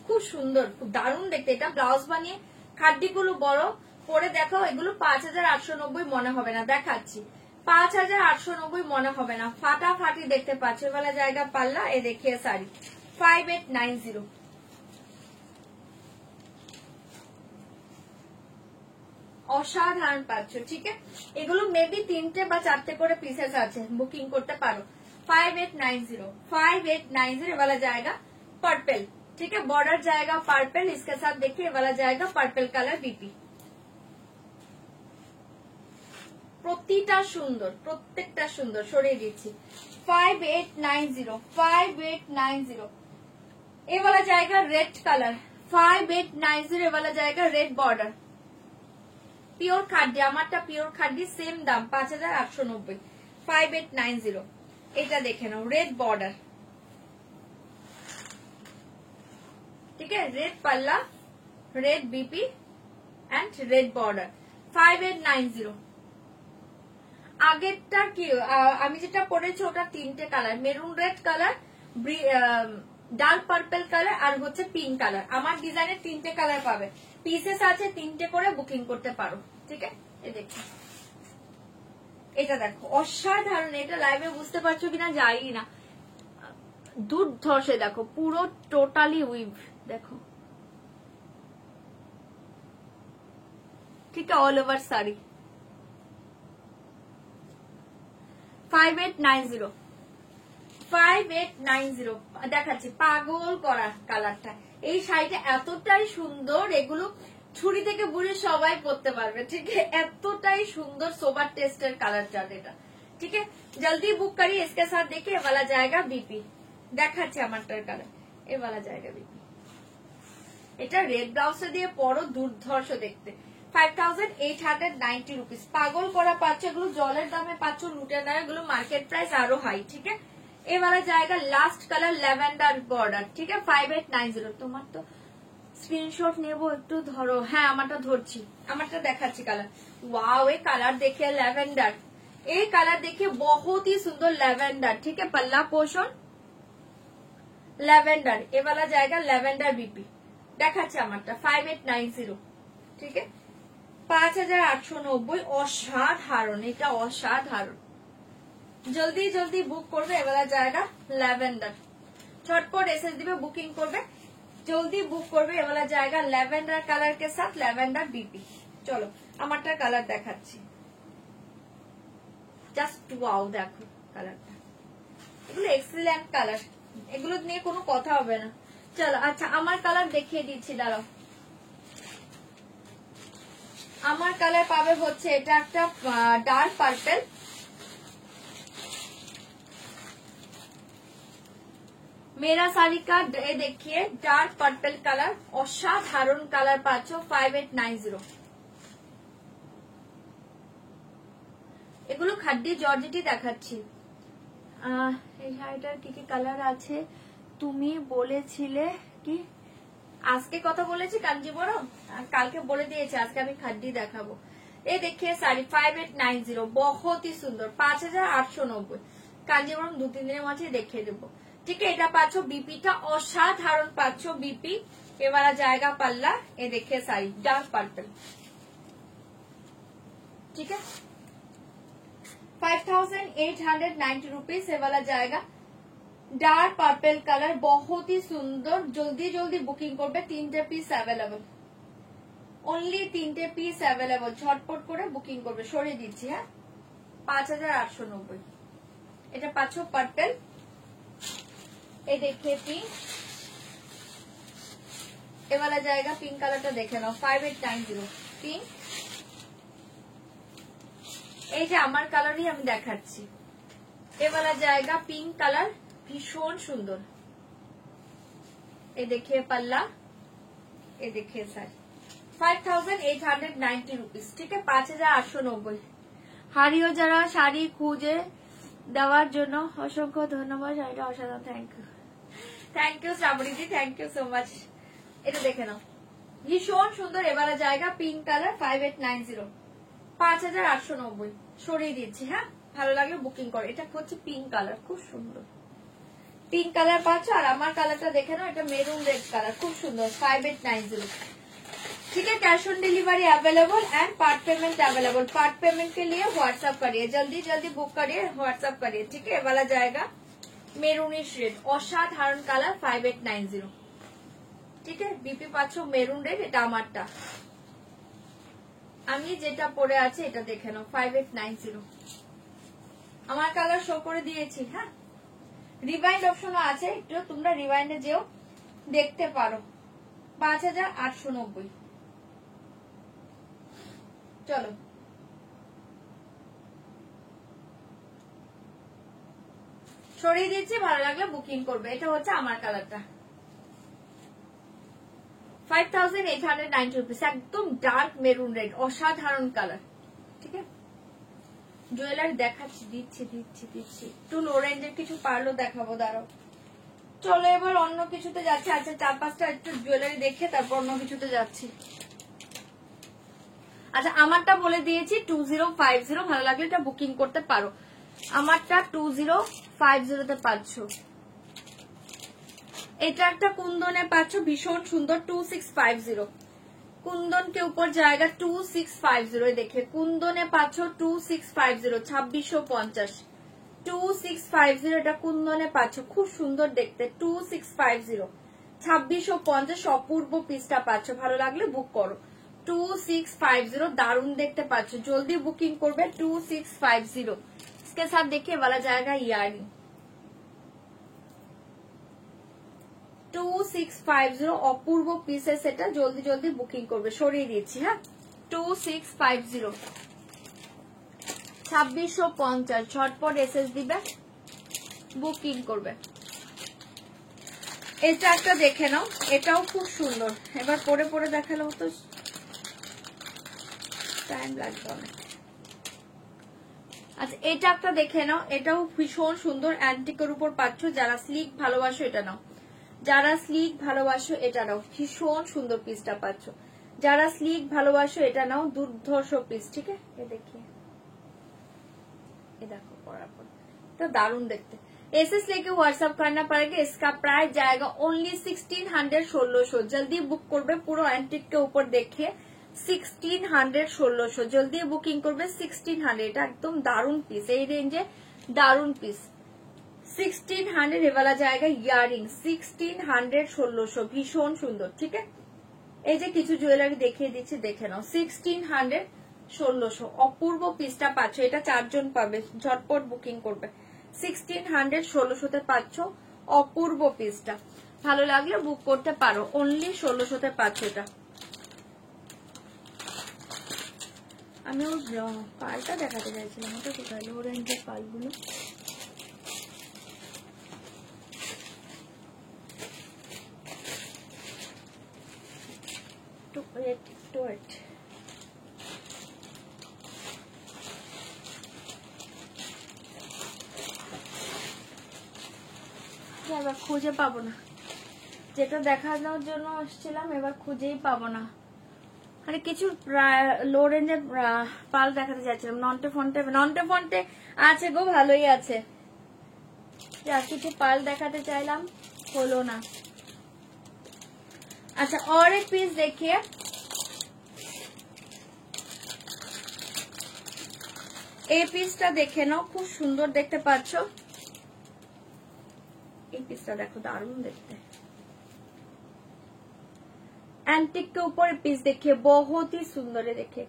খুব সুন্দর, খুব দারুণ দেখতে। এটা ব্লাউজ বানিয়ে খাড্ডি গুলো বড় পরে দেখো, এগুলো 5890 মনে হবে না। দেখাচ্ছি 5890 মনে হবে না, ফাটাফাটি দেখতে পাচ্ছ। ये वाला जाएगा पल्ला, ये देखिए साड़ी। 5890, অসাধারণ পাচ্ছ, ঠিক আছে। এগুলো মেবি 3টে বা 4টে করে পিসেস আছে, বুকিং করতে পারো। 5890, 5890। वाला जाएगा पर्पल, ठीक है, बॉर्डर जाएगा पर्पल। इसके साथ देखिए वाला जाएगा पर्पल कलर बीपी। প্রতিটা সুন্দর, প্রত্যেকটা সুন্দর। সরিয়ে দিচ্ছি। 5890, 5890। ये वाला जाएगा रेड कलर। 5890। ये वाला जाएगा रेड बॉर्डर, পিওর খাড্ডি। আমারটা পিওর খাড্ডি, সেম দাম 5890। 5890। এটা দেখে নাও, রেড বর্ডার, ঠিক আছে, রেড পাল্লা, red BP and red border. 5890। আগেরটা কি আমি যেটা পরেছি ওটা 3টে colour, maroon red colour, dark purple colour আর হচ্ছে পিঙ্ক কালার। আমার ডিজাইনের 3টে কালার পাবে, পিসেস আছে 3টে করে, বুকিং করতে পারো, ঠিক আছে। এই দেখো, এটা দেখো অসাধারণ। এটা লাইভে বুঝতে পারছো কিনা জানি না, দুর্ধর্ষে দেখো, পুরো টোটালি উইভ দেখো, ঠিক আছে, অল ওভার শাড়ি। 5890, 5890 দেখাচ্ছি। পাগল করা কালারটা। এই শাড়িটা এতটাই সুন্দর, এগুলো ছুরি থেকে বুড়ি সবাই পরতে পারবে, ঠিক আছে। এতটাই সুন্দর সোবার টেস্টের কালার চার্ট এটা, ঠিক আছে। জলদি বুক করি। इसके साथ देखिए ये वाला जाएगा बीपी। দেখাচ্ছি আমারটার কালার, ये वाला जाएगा बीपी। এটা রেড ব্লাউজ দিয়ে পরো, দুর্ধর্ষ দেখতে। 5890 রুপিস। পাগল করা পাচ্ছ, এগুলো জলের দামে পাচ্ছ, লুটে না। এগুলো মার্কেট প্রাইস আরো হাই, ঠিক আছে। ये वाला जाएगा लास्ट कलर ল্যাভেন্ডার বর্ডার, ঠিক আছে। 5890। তোমার তো স্ক্রিনশট নেবো, একটু ধরো। হ্যাঁ আমারটা ধরছি, আমারটা দেখাচ্ছি কালার। ওয়াও, এই কালার দেখে ল্যাভেন্ডার, এই কালার দেখে बहुत ही सुंदर ল্যাভেন্ডার, ठीक है। पल्ला पोर्शन ল্যাভেন্ডার, ये वाला जाएगा ল্যাভেন্ডার बीपी। দেখাচ্ছি আমারটা 5890, ঠিক আছে। 5890। অসাধারণ, এটা অসাধারণ। জলদি জলদি বুক করবে। ये वाला जाएगा ল্যাভেন্ডার। झटपट एसएस दिबे, बुकिंग করবে, জলদি বুক করবে। ये वाला जाएगा ল্যাভেন্ডার কালার के साथ ল্যাভেন্ডার बीपी। চলো আমারটা কালার দেখাচ্ছি। জাস্ট ওয়াও, দেখো কালারটা, এগুলো এক্সিলেন্ট কালার, এগুলো নিয়ে কোনো কথা হবে না। চলো আচ্ছা আমার কালার দেখিয়ে দিচ্ছি, দাঁড়াও। আমার কালার পাবে হচ্ছে এটা একটা ডার্ক পার্পল, मेरा साड़ी का ये देखिए डार्क पर्पल कलर, অসাধারণ কালার পাচ্ছ 5890। এগুলো খাড্ডি জর্জেটই দেখাচ্ছি। এই শাড়িটার কি কি কালার আছে তুমি বলেছিলে কি? আজকে কথা বলেছি কাঞ্জিবরম, কালকে বলে দিয়েছি, আজকে আমি খাড্ডি দেখাবো। এই देखिए साड़ी 5890, बहुत ही सुंदर, 5890। কাঞ্জিবরম 2-3 দিনের মাঝে দেখিয়ে দেবো। ठीक है, এটা পাচ্ছ বিপিটা অসাধারণ পাচ্ছ বিপি, এবারে জায়গা পাল্লা। এ देखिए साड़ी डार्क पर्पल, ठीक है 5890 रुपीज ये वाला जाएगा। डार्क पर्पल कलर बहुत ही सुंदर, जल्दी जल्दी बुकिंग করবে, 3টে পিস अवेलेबल, ओनली 3টে পিস अवेलेबल, ঝটপট করে বুকিং করবে। সরিয়ে দিচ্ছি, হ্যাঁ 5890। এটা পাচ্ছ পার্পল। এই देखिए पिंक, ये वाला जाएगा पिंक कलरটা দেখে নাও 5890 পিঙ্ক। এই যে আমার কালারই আমি দেখাচ্ছি, এ वाला जाएगा पिंक कलर, ভীষণ সুন্দর। এই देखिए पल्ला, এই देखिए साड़ी 5890 रुपीस, ठीक है 5890। হারিও যারা শাড়ি খুঁজে দেওয়ার জন্য অসংখ্য ধন্যবাদ, শাড়িটা অসাধারণ, thank you, thank you Shrabani ji, thank you so much. এটা দেখে নাও ভীষণ সুন্দর, এবারে জায়গা পিঙ্ক কালার 5890, 5890। সরিয়ে দিচ্ছি, হ্যাঁ ভালো লাগলে বুকিং করো। এটা হচ্ছে পিঙ্ক কালার, খুব সুন্দর পিঙ্ক কালার পাচ্ছ। আর আমার কালারটা দেখে নাও, এটা মেরুন রেড কালার, খুব সুন্দর 5890, ठीक है। Cash on delivery available and part payment available. Part payment के लिए व्हाट्सएप करिए, जल्दी जल्दी बुक करिए, व्हाट्सएप करिए, ठीक है। ये वाला जाएगा मेरूनिश रेड, অসাধারণ কালার 5890, ঠিক আছে। বিপি পাচ্ছ মেরুন রেড, এটা আমারটা, আমি যেটা পরে আছে এটা দেখে নাও 5890। আমার কালার শো করে দিয়েছি, হ্যাঁ রিভাইন্ড অপশনও আছে, একটু তোমরা রিভাইন্ডে যেও দেখতে পারো। 5890। চলো সরিয়ে দিচ্ছি, ভালো লাগলে বুকিং করবে। এটা হচ্ছে আমার কালারটা 5890 রুপিস, একদম ডার্ক মেরুন রেড, অসাধারণ কালার, ঠিক আছে। জুয়েলারি দেখাচ্ছি, দিচ্ছি দিচ্ছি দিচ্ছি, একটু লো রেঞ্জের কিছু পারলো দেখাবো, দাঁড়াও। চলো এবার অন্য কিছুতে যাচ্ছি। আচ্ছা 4-5টা একটু জুয়েলারি দেখে তারপর অন্য কিছুতে যাচ্ছি। আচ্ছা আমারটা বলে দিয়েছি 2050, ভালো লাগলে এটা বুকিং করতে পারো। আমারটা 2050 পাচ্ছ। এটা একটা কুন্দনে পাচ্ছ, ভীষণ সুন্দর 2650। कुंदन के ऊपर जाएगा 2650, देखिए कुंदने पाচ্ছ 2650, 2650 2650, এটা কুন্দনে পাচ্ছ, খুব সুন্দর দেখতে 2650 2650, অপূর্ব পিসটা পাচ্ছ, ভালো লাগলে বুক করো 2650, দারুণ দেখতে পাচ্ছ, জলদি বুকিং করবে 2650। इसके साथ देखिए वाला जाएगा ইয়ারিং 2650, অপূর্ব পিসেস, এটা জলদি জলদি বুকিং করবে। সরিয়ে দিচ্ছি, হ্যাঁ 2650 2650, ঝটপট এসএস দিবে, বুকিং করবে। এটা একটা দেখে নাও, এটাও খুব সুন্দর, এবার পরে পরে দেখালেও তো টাইম লাগবে অনেক। আচ্ছা এটা একটা দেখে নাও, এটাও ভীষণ সুন্দর, অ্যান্টিকের উপর পাচ্ছ, যারা স্লিক ভালোবাসো এটা নাও, যারা স্লিক ভালোবাসো এটা নাও, ভীষণ সুন্দর পিসটা পাচ্ছ, যারা স্লিক ভালোবাসো এটা নাও, দুর্ধর্ষ পিস, ঠিক আছে। দেখিয়ে देखो पड़ा तो दारुण देखते। एसएस लेके व्हाट्सएप करना पड़ेगा, इसका प्राइस जाएगा ओनली 1600 1600, जल्दी बुक करबे, পুরো एंटिक के ऊपर देखिए 1600 1600, जल्दी बुकिंग करबे 1600, এটা একদম দারুণ পিস, এই রেঞ্জে দারুণ পিস 1600। ये वाला जाएगा ইয়ারিং 1600 1600, ভীষণ সুন্দর, ঠিক আছে। এই যে কিছু জুয়েলারি দেখিয়ে দিচ্ছি, দেখে নাও 1600 1600 অপূর্ব পিসটা পাচ্ছ, এটা 4 জন পাবে, ঝটপট বুকিং করবে। 1600 1600-তে পাচ্ছ অপূর্ব পিসটা, ভালো লাগলে বুক করতে পারো। অনলি 1600-তে পাচ্ছ এটা। আমি ওর পালটা দেখাতে চাইছিলাম, ওটা কোথায় লো রেঞ্জের পালগুলো? এবার খুঁজে পাবো না, যেটা দেখানোর জন্য আসছিলাম এবার খুঁজেই পাবো না। মানে কিছু লো রেঞ্জের পাল দেখাতে চাইছিলাম। নন্টে ফন্টে আছে গো, ভালোই আছে। কিছু পাল দেখাতে চাইলাম, হলো না। আচ্ছা और एक पीस देखिए, এই পিসটা দেখে নাও, খুব সুন্দর দেখতে পাচ্ছ। এই পিসটা দেখো, দারুণ দেখতে। एंटिक के ऊपर पीस देखिए, बहुत ही सुंदर है। देखिए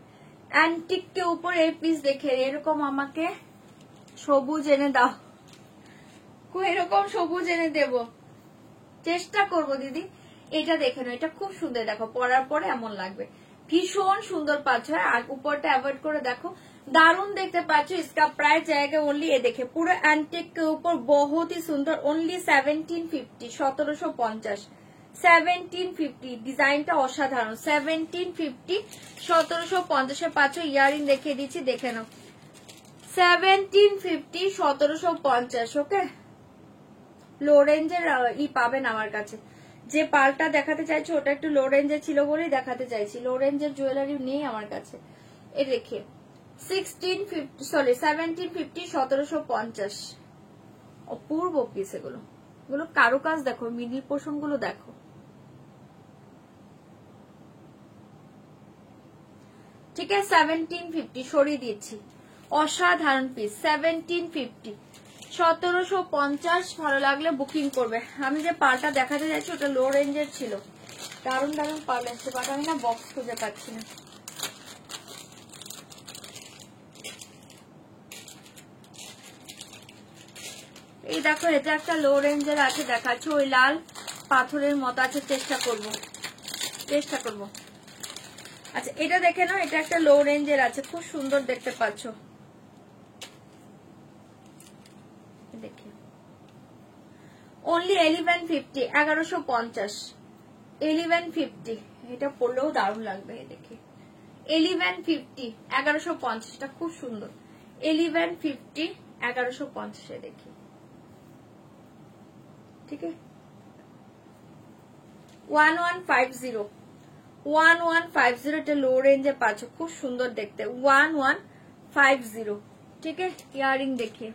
एंटिक के ऊपर এই পিস দেখে এরকম আমাকে সবুজ এনে দাও, এরকম সবুজ এনে দেব, চেষ্টা করব দিদি। এটা দেখে নাও, এটা খুব সুন্দর, দেখো পরার পরে এমন লাগবে, ভীষণ সুন্দর পাচ্ছ। আর উপরটা অ্যাভয়েড করে দেখো, दारुण देखते पाচ্ছ। इसका प्राइस जाएगा ओनली, ये देखिए पूरा एंटिक के ऊपर बहुत ही सुंदर, ओनली 1750, 1750, 1750। ডিজাইনটা অসাধারণ। 1750, 1750 এ পাচ্ছ। ইয়ারিং দেখিয়ে দিচ্ছি, দেখে নাও। 1750, 1750। ওকে, লো রেঞ্জের ই পাবেন আমার কাছে। যে পালটা দেখাতে চাইছি ওটা একটু লো রেঞ্জের ছিল বলেই দেখাতে চাইছি, লো রেঞ্জের জুয়েলারি নেই আমার কাছে। এ দেখে 1750, 1750, অপূর্ব পিস এগুলো। এগুলো কারুকাজ দেখো, মিডিল পোর্শন গুলো দেখো, ঠিক আছে। 1750 সরিয়ে দিচ্ছি, অসাধারণ পিস। 1750, 1750। ভালো লাগলে বুকিং করবে। আমি যে পালটা দেখাতে যাচ্ছি ওটা লো রেঞ্জের ছিল, দারুণ দারুণ পাল এসছে, বাট আমি না বক্স খুঁজে পাচ্ছি না। এই দেখো, এটা একটা লো রেঞ্জের আছে, দেখাচ্ছি ওই লাল পাথরের মতো আছে, চেষ্টা করব। আচ্ছা এটা দেখে নাও, এটা একটা লো রেঞ্জের আছে, খুব সুন্দর দেখতে পাচ্ছ। দেখে অনলি 1150, 1150, 1150। এটা পরলেও দারুণ লাগবে। দেখে 1150, 1150, এটা খুব সুন্দর। 1150, 1150 দেখি, ঠিক আছে। 1150, 1150, এটা লো রেঞ্জে পাচ্ছ, খুব সুন্দর দেখতে। 1150, ঠিক আছে। ইয়ারিং দেখিয়ে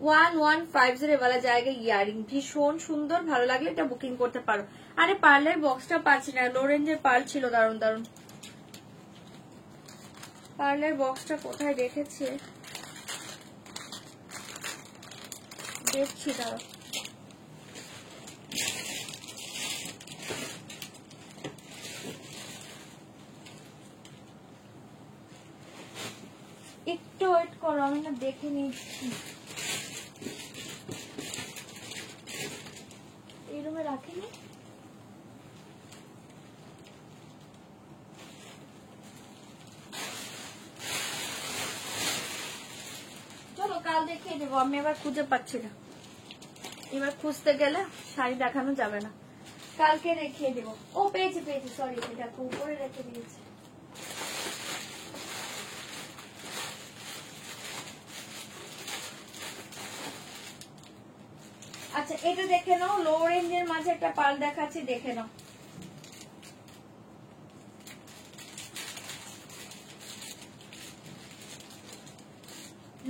1150 वाला জায়গা ইয়ারিং, ভীষণ সুন্দর। ভালো লাগলে এটা বুকিং করতে পারো। আরে পার্লের বক্সটা পাচ্ছি না, লো রেঞ্জের পার্ল ছিল দারুণ দারুণ। পার্লের বক্সটা কোথায় রেখেছে দেখছি, দাঁড়াও। একটু ওয়েট করো, আমি না দেখে নিচ্ছি। এই রুমে রাখিনি, চলো কাল দেখিয়ে দেবো। আমি এবার খুঁজে পাচ্ছি না, এবার খুঁজতে গেলে শাড়ি দেখানো যাবে না, কালকে দেখিয়ে দেবো। ও পেয়েছি, সরি, এটা উপরে রেখে দিয়েছি। আচ্ছা এটা দেখে নাও, লো রেঞ্জের মাঝে একটা পাল দেখাচ্ছি, দেখে নাও।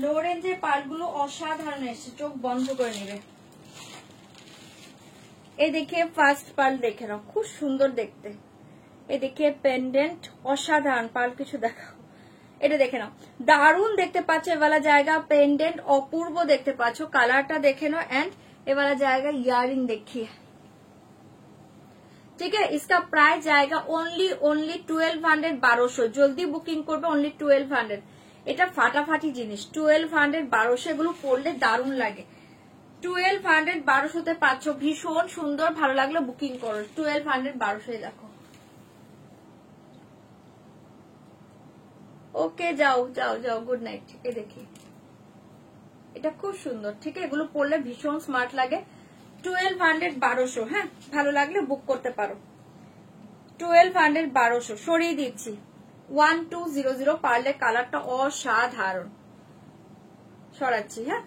লো রেঞ্জের পালগুলো অসাধারণ এসছে, চোখ বন্ধ করে নেবে। এই দেখে ফার্স্ট পাল দেখে নাও, খুব সুন্দর দেখতে। এই দেখে পেন্ডেন্ট, অসাধারণ পাল। কিছু দেখাও, এটা দেখে নাও, দারুণ দেখতে পাচ্ছ। এওয়ালা জায়গা পেন্ডেন্ট অপূর্ব দেখতে পাচ্ছ, কালারটা দেখে নাও। এন্ড এওয়ালা জায়গা ইয়ারিং দেখিয়ে ठीक है। इसका प्राइस जाएगा ओनली 1200, 1200। जल्दी বুকিং করবে, ओनली 1200। এটা ফাটাফাটি জিনিস, 1200, 1200 এগুলো পরলে দারুণ লাগে। 1200, 1200তে পাচ্ছ, ভীষণ সুন্দর। ভালো লাগলে বুকিং করো। 1200, 1200 দেখো। ওকে যাও যাও যাও, গুড নাইট। এই দেখি, এটা খুব সুন্দর। ঠিক আছে, এগুলো পরলে ভীষণ স্মার্ট লাগে। 1200, 1200। হ্যাঁ, ভালো লাগলে বুক করতে পারো। 1200, 1200 সরিয়ে দিচ্ছি। 1200 পারলে কালারটা অসাধারণ। সরাচ্ছি। হ্যাঁ,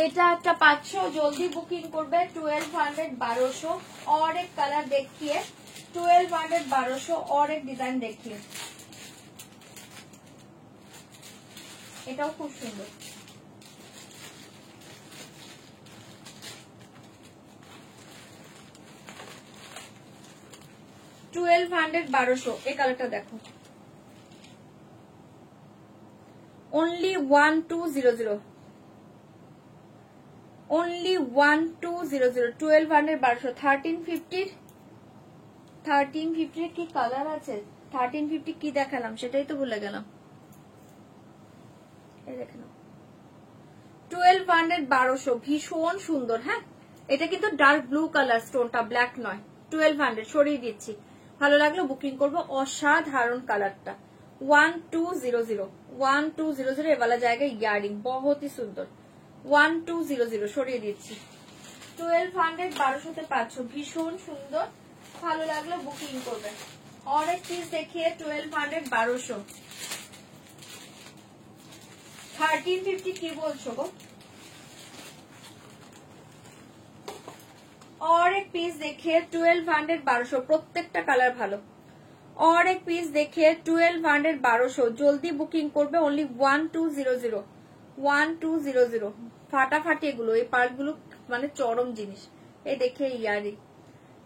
এটা একটা পাচ্ছ, জলদি বুকিং করবে। 1200, 1200 और एक कलर देखिए। 1200, 1200 और एक डिजाइन देखिए। এটাও খুব সুন্দর। $1200, 1200 এই কালারটা দেখো। only 1200, only 1200। 1200, 1200। 1350, 1350 কি কালার আছে? 1350 কি দেখালাম সেটাই তো ভুলে গেলাম। এই দেখেন, 1200, 1200 ভীষণ সুন্দর। হ্যাঁ, এটা কিন্তু ডার্ক ব্লু কালার, স্টোনটা ব্ল্যাক নয়। 1200 সরিয়ে দিচ্ছি। ভালো লাগলো বুকিং করবো। অসাধারণ কালারটা। 1200, 1200 এ वाला জায়গায় ইয়ারিং बहुत ही সুন্দর। 1200 সরিয়ে দিচ্ছি। 1200, 1200তে পাচ্ছ, ভীষণ সুন্দর। ভালো লাগলো বুকিং করবে। और एक चीज देखिए, 1200, 1200। 1350 কি বলছো গো? और एक पीस देखिए, 1200, 1200 প্রত্যেকটা কালার ভালো। और एक पीस देखिए, 1200, 1200 জলদি বুকিং করবে। only 1200, 1200 ফাটাফাটি এগুলো। এই পার্টগুলো মানে চরম জিনিস। এই দেখে ইয়ারি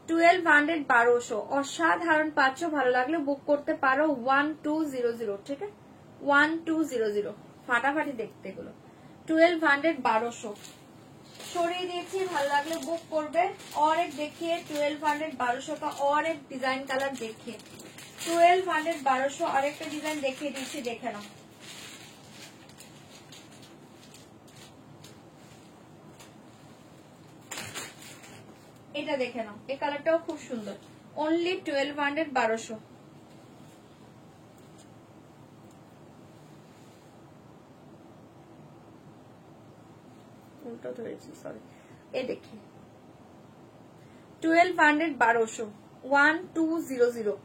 1200, 1200 অসাধারণ পাচ্ছ। ভালো লাগলে বুক করতে পারো। 1200। ঠিক আছে, 1200 ফাটাফাটি দেখতে এগুলো। 1200, 1200 সরিয়ে দিয়েছি। ভালো লাগলে বুক করবে। और एक देखिए, 1200, 1200 का और एक डिजाइन कलर देखिए। 1200, 1200 और एक डिजाइन দেখিয়ে দিচ্ছি, দেখে নাও। এটা দেখে নাও, এই কালারটাও খুব সুন্দর। only 1200, 1200। উল্টো ধরেছি, সরি। এই দেখি 1200, 1200 1200,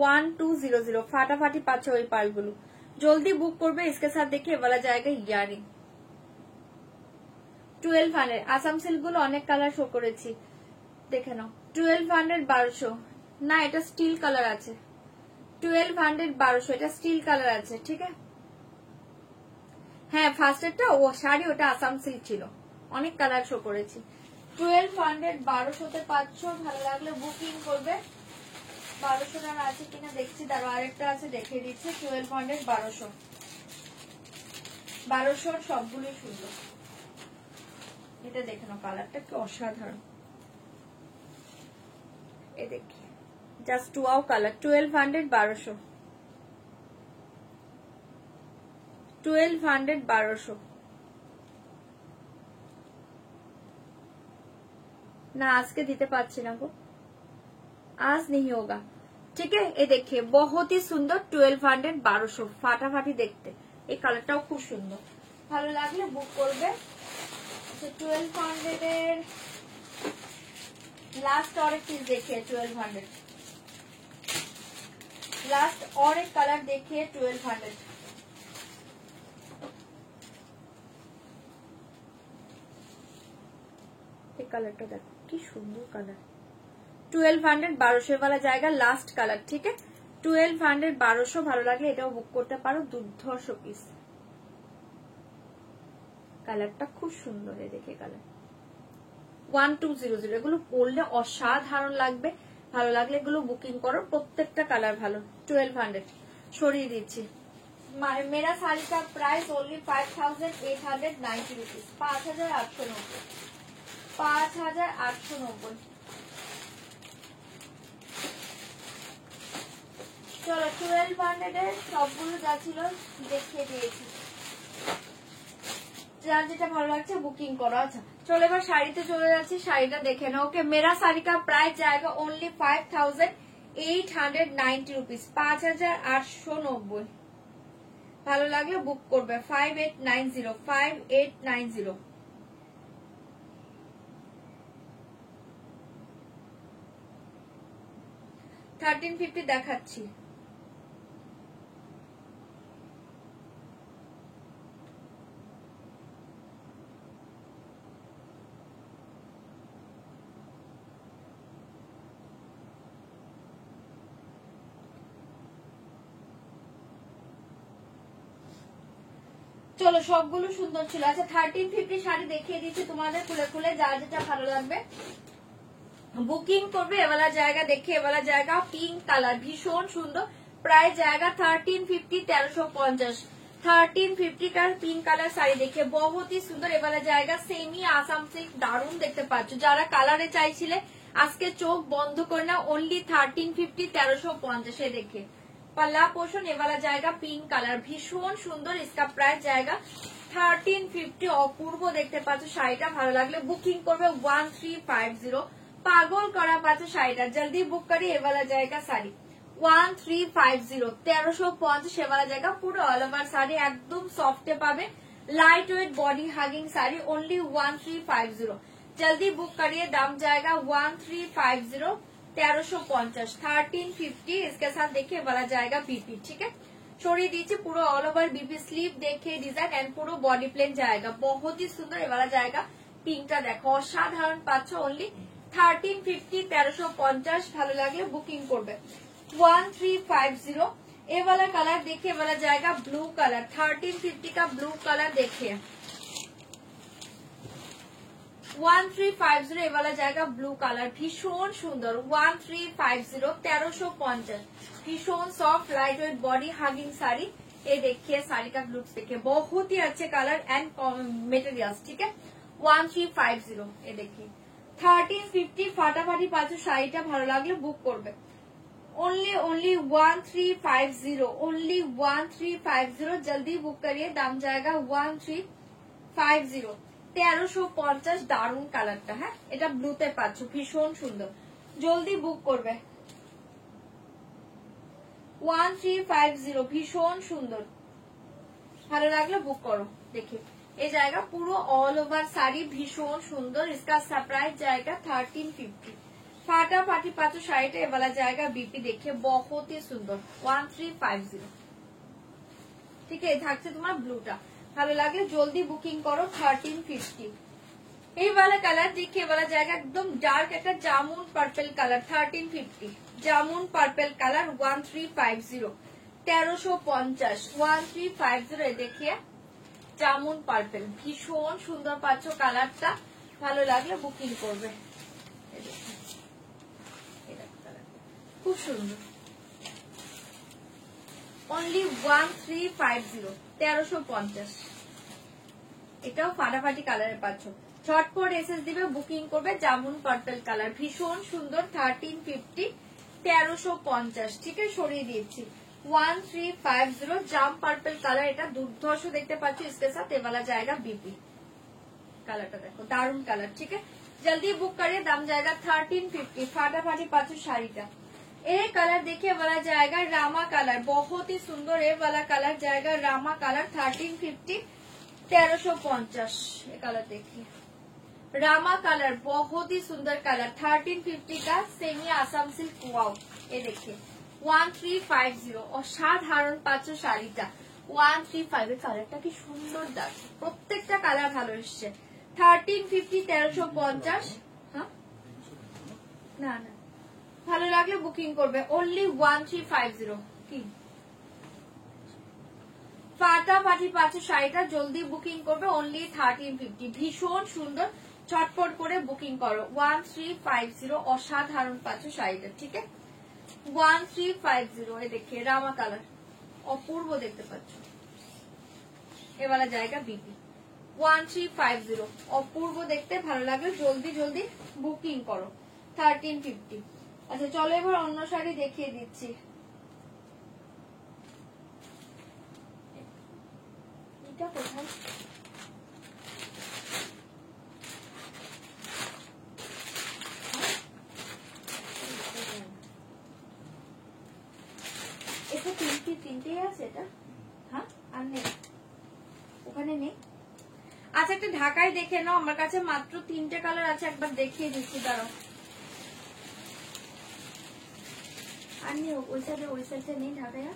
1200 ফাটাফাটি পাচ্ছে ওই পালগুলো। জলদি বুক করবে। इसके साथ देखिए वाला जाएगा ইয়ারিং। 1200 আসাম সিল্ক গুলো অনেক কালার শো করেছি, দেখে নাও। 1200, 1200 না, এটা স্টিল কালার আছে। 1200, 1200 এটা স্টিল কালার আছে। ঠিক আছে, হ্যাঁ ফার্স্টেরটা ও শাড়ি, ওটা আসাম সিল্ক ছিল। অনেক কালার শো করেছি। 1200, 1200তে পাচ্ছ। ভালো লাগলে বুকিং করবে। 1200 আর আছে কিনা দেখছি, তার আরেকটা আছে দেখিয়ে দিচ্ছি। 1200, 1200 1200 সবগুলোই সুন্দর। এটা দেখে নাও, কালারটা কি অসাধারণ। এই দেখি জাস্ট টুয়াও কালার। 1200, 1200 1200, 1200 না, আজকে দিতে পারছি না গো, आज नहीं होगा। ठीक है, ये देखिए बहुत ही सुंदर। 1200, 1200 ফাটাফাটি দেখতে। এই কালারটাও খুব সুন্দর। ভালো লাগলে বুক করবে। 1200 এর लास्ट और एक चीज देखिए। 1200 लास्ट और एक कलर देखिए। 1200 এই কালারটা দেখো কি সুন্দর কালার। 1200, 1200 वाला जाएगा लास्ट कलर। ठीक है, 1200, 1200 ভালো লাগলে এটাও বুক করতে পারো। দুর্ধর্ষ পিস, কালারটা খুব সুন্দর। এই দেখে কালার 1200 এগুলো পরলে অসাধারণ লাগবে। ভালো লাগলে এগুলো বুকিং করো। প্রত্যেকটা কালার ভালো। 1200 সরিয়ে দিচ্ছি। मेरा साड़ी का प्राइस ओनली 5890 रुपीज। 5890, 5890। চলো 1200 এর সবগুলো যা ছিল দেখিয়ে দিয়েছি, যার যেটা ভালো লাগছে বুকিং করো। আচ্ছা চলো এবার শাড়িতে চলে যাচ্ছি, শাড়িটা দেখে নাও। ওকে, মেরা শাড়ি কা প্রাইস জায়গা ओनली 5890 रुपीस, 5890। ভালো লাগলে বুক করবে 5890 5890। 1350 দেখাচ্ছি। চলো সবগুলো সুন্দর ছিল। আচ্ছা 1350 শাড়ি দেখিয়ে দিচ্ছি তোমাদের খুলে খুলে, যার যেটা ভালো লাগবে বুকিং করবে। এওয়ালা জায়গা দেখে, এওয়ালা জায়গা পিঙ্ক কালার ভীষণ সুন্দর, প্রাইস জায়গা 1350 1350। 1350 का পিঙ্ক কালার শাড়ি দেখে বহুত ही সুন্দর। এওয়ালা জায়গা সেমি আসাম সিল্ক, দারুণ দেখতে পাচ্ছ। যারা কালারে চাইছিলে আজকে চোখ বন্ধ করে না, ओनली 1350 1350 দেখে। पल्ला पोर्शन ये वाला जाएगा पिंक कलर, भीषण सुंदर। इसका प्राइस जाएगा 1350। অপূর্ব দেখতে পাচ্ছ শাড়িটা, ভালো লাগলে বুকিং করবে 1350। পাগল করা পাচ্ছ শাড়িটা, জলদি বুক করি। ये वाला जाएगा শাড়ি 1350 1350। ये वाला जाएगा পুরো অল ওভার শাড়ি, একদম সফটে পাবে, light weight body hugging sari, only 1350। जल्दी बुक करिए, दाम जाएगा 1350 1350 1350। इसके साथ देखिए वाला जाएगा बीपी, ठीक है। छोड़ी दीजिए पूरा ऑल ओवर बीपी स्लीव देखिए डिजाइन एंड पूरा बॉडी प्लेन जाएगा, बहुत ही सुंदर। ये वाला जाएगा पिंकটা দেখো অসাধারণ পাচ্ছ, ओनली 1350 1350। ভালো লাগলে বুকিং করবে 1350। ये वाला कलर देखिए, वाला जाएगा ब्लू कलर, 1350 का ब्लू कलर देखिए 1350। ये वाला जाएगा ब्लू कलर, भीषण सुंदर 1350 1350। भीषण soft light weight body hugging sari. ये देखिए साड़ी का लुक्स देखिए, बहुत ही अच्छे कलर एंड मेटेरियल्स, ठीक है। 1350 ये देखिए 1350। फाटाफाटी पाচ্ছ শাড়িটা, ভালো লাগলে বুক করবে ओनली 1350 ओनली 1350। जल्दी बुक करिए, दाम जाएगा 1350 1350। দারুন কালারটা, হ্যাঁ এটা ব্লুতে পাচ্ছ, ভীষণ সুন্দর। জলদি বুক করবে 1350, ভীষণ সুন্দর। ভালো লাগলে বুক করো। देखिए ये जाएगा पूरा ऑल ओवर साड़ी, भीषण सुंदर। इसका प्राइस जाएगा 1350। फाटाफाटी पाচ্ছ শাড়িটা, ये वाला जाएगा बीपी देखिए, बहुत ही सुंदर 1350, ठीक है। থাকছে তোমার ব্লুটা, ভালো লাগলে জলদি বুকিং করো 1350। এই वाला কালার देखिए, वाला जाएगा एकदम डार्क একটা jamun purple colour 1350। Jamun purple colour 1350 1350 1350। देखिए জামুন পার্পল, ভীষণ সুন্দর পাচ্ছ কালারটা, ভালো লাগলে বুকিং করবে। খুব সুন্দর, ओनली 1350 1350। এটাও ফাটাফাটি কালারে পাচ্ছ, ঝটপট এসএস দিবে, বুকিং করবে। জামুন পার্পল কালার ভীষণ সুন্দর 1350 1350, ঠিক আছে। সরিয়ে দিয়েছি 1350। জাম পার্পল কালার, এটা দুর্ধর্ষ দেখতে পাচ্ছ। इसके साथ ये वाला जाएगा बीपी, কালারটা দেখো দারুন কালার, ঠিক है। जल्दी बुक करिए, दाम जाएगा 1350। फाटाफाटी पाচ্ছ শাড়িটা। ये कलर देखिए, वाला जाएगा रामा कलर, बहुत ही सुंदर। ये वाला कलर जाएगा रामा कलर 1350 1350। ये कलर देखिए रामा कलर, बहुत ही सुंदर कलर 1350 का सेमी आसाम सिल्क। वाओ ये देखिए 1350। অসাধারণ পাচ্ছ শাড়িটা 1350। কালারটা কি সুন্দর, দাগ প্রত্যেকটা কালার ভালো এসছে। 1350 1350। হ্যাঁ না না, ভালো লাগলে বুকিং করবে ओनली 1350। কি ফাটাফাটি পাচ্ছ শাড়িটা, জলদি বুকিং করবে ओनली 1350। ভীষণ সুন্দর, চটপট করে বুকিং করো 1350। অসাধারণ পাচ্ছ শাড়িটা, ঠিক আছে 1350। ये देखिए रामा कलर, অপূর্ব দেখতে পাচ্ছ। ये वाला जाएगा बीपी 1350। অপূর্ব দেখতে, ভালো লাগলে জলদি জলদি বুকিং করো 1350। আচ্ছা চলো এবার অন্য শাড়ি দেখিয়ে দিচ্ছি। শাড়িটা কোথায়? এটা তিনটেই আছে এটা, হ্যাঁ আর নেই ওখানে নেই। আচ্ছা একটা ঢাকায় দেখে নাও, আমার কাছে মাত্র 3টে কালার আছে, একবার দেখিয়ে দিচ্ছি দাঁড়াও। আর নেই ওই সাইডে নেই ঢাকায়।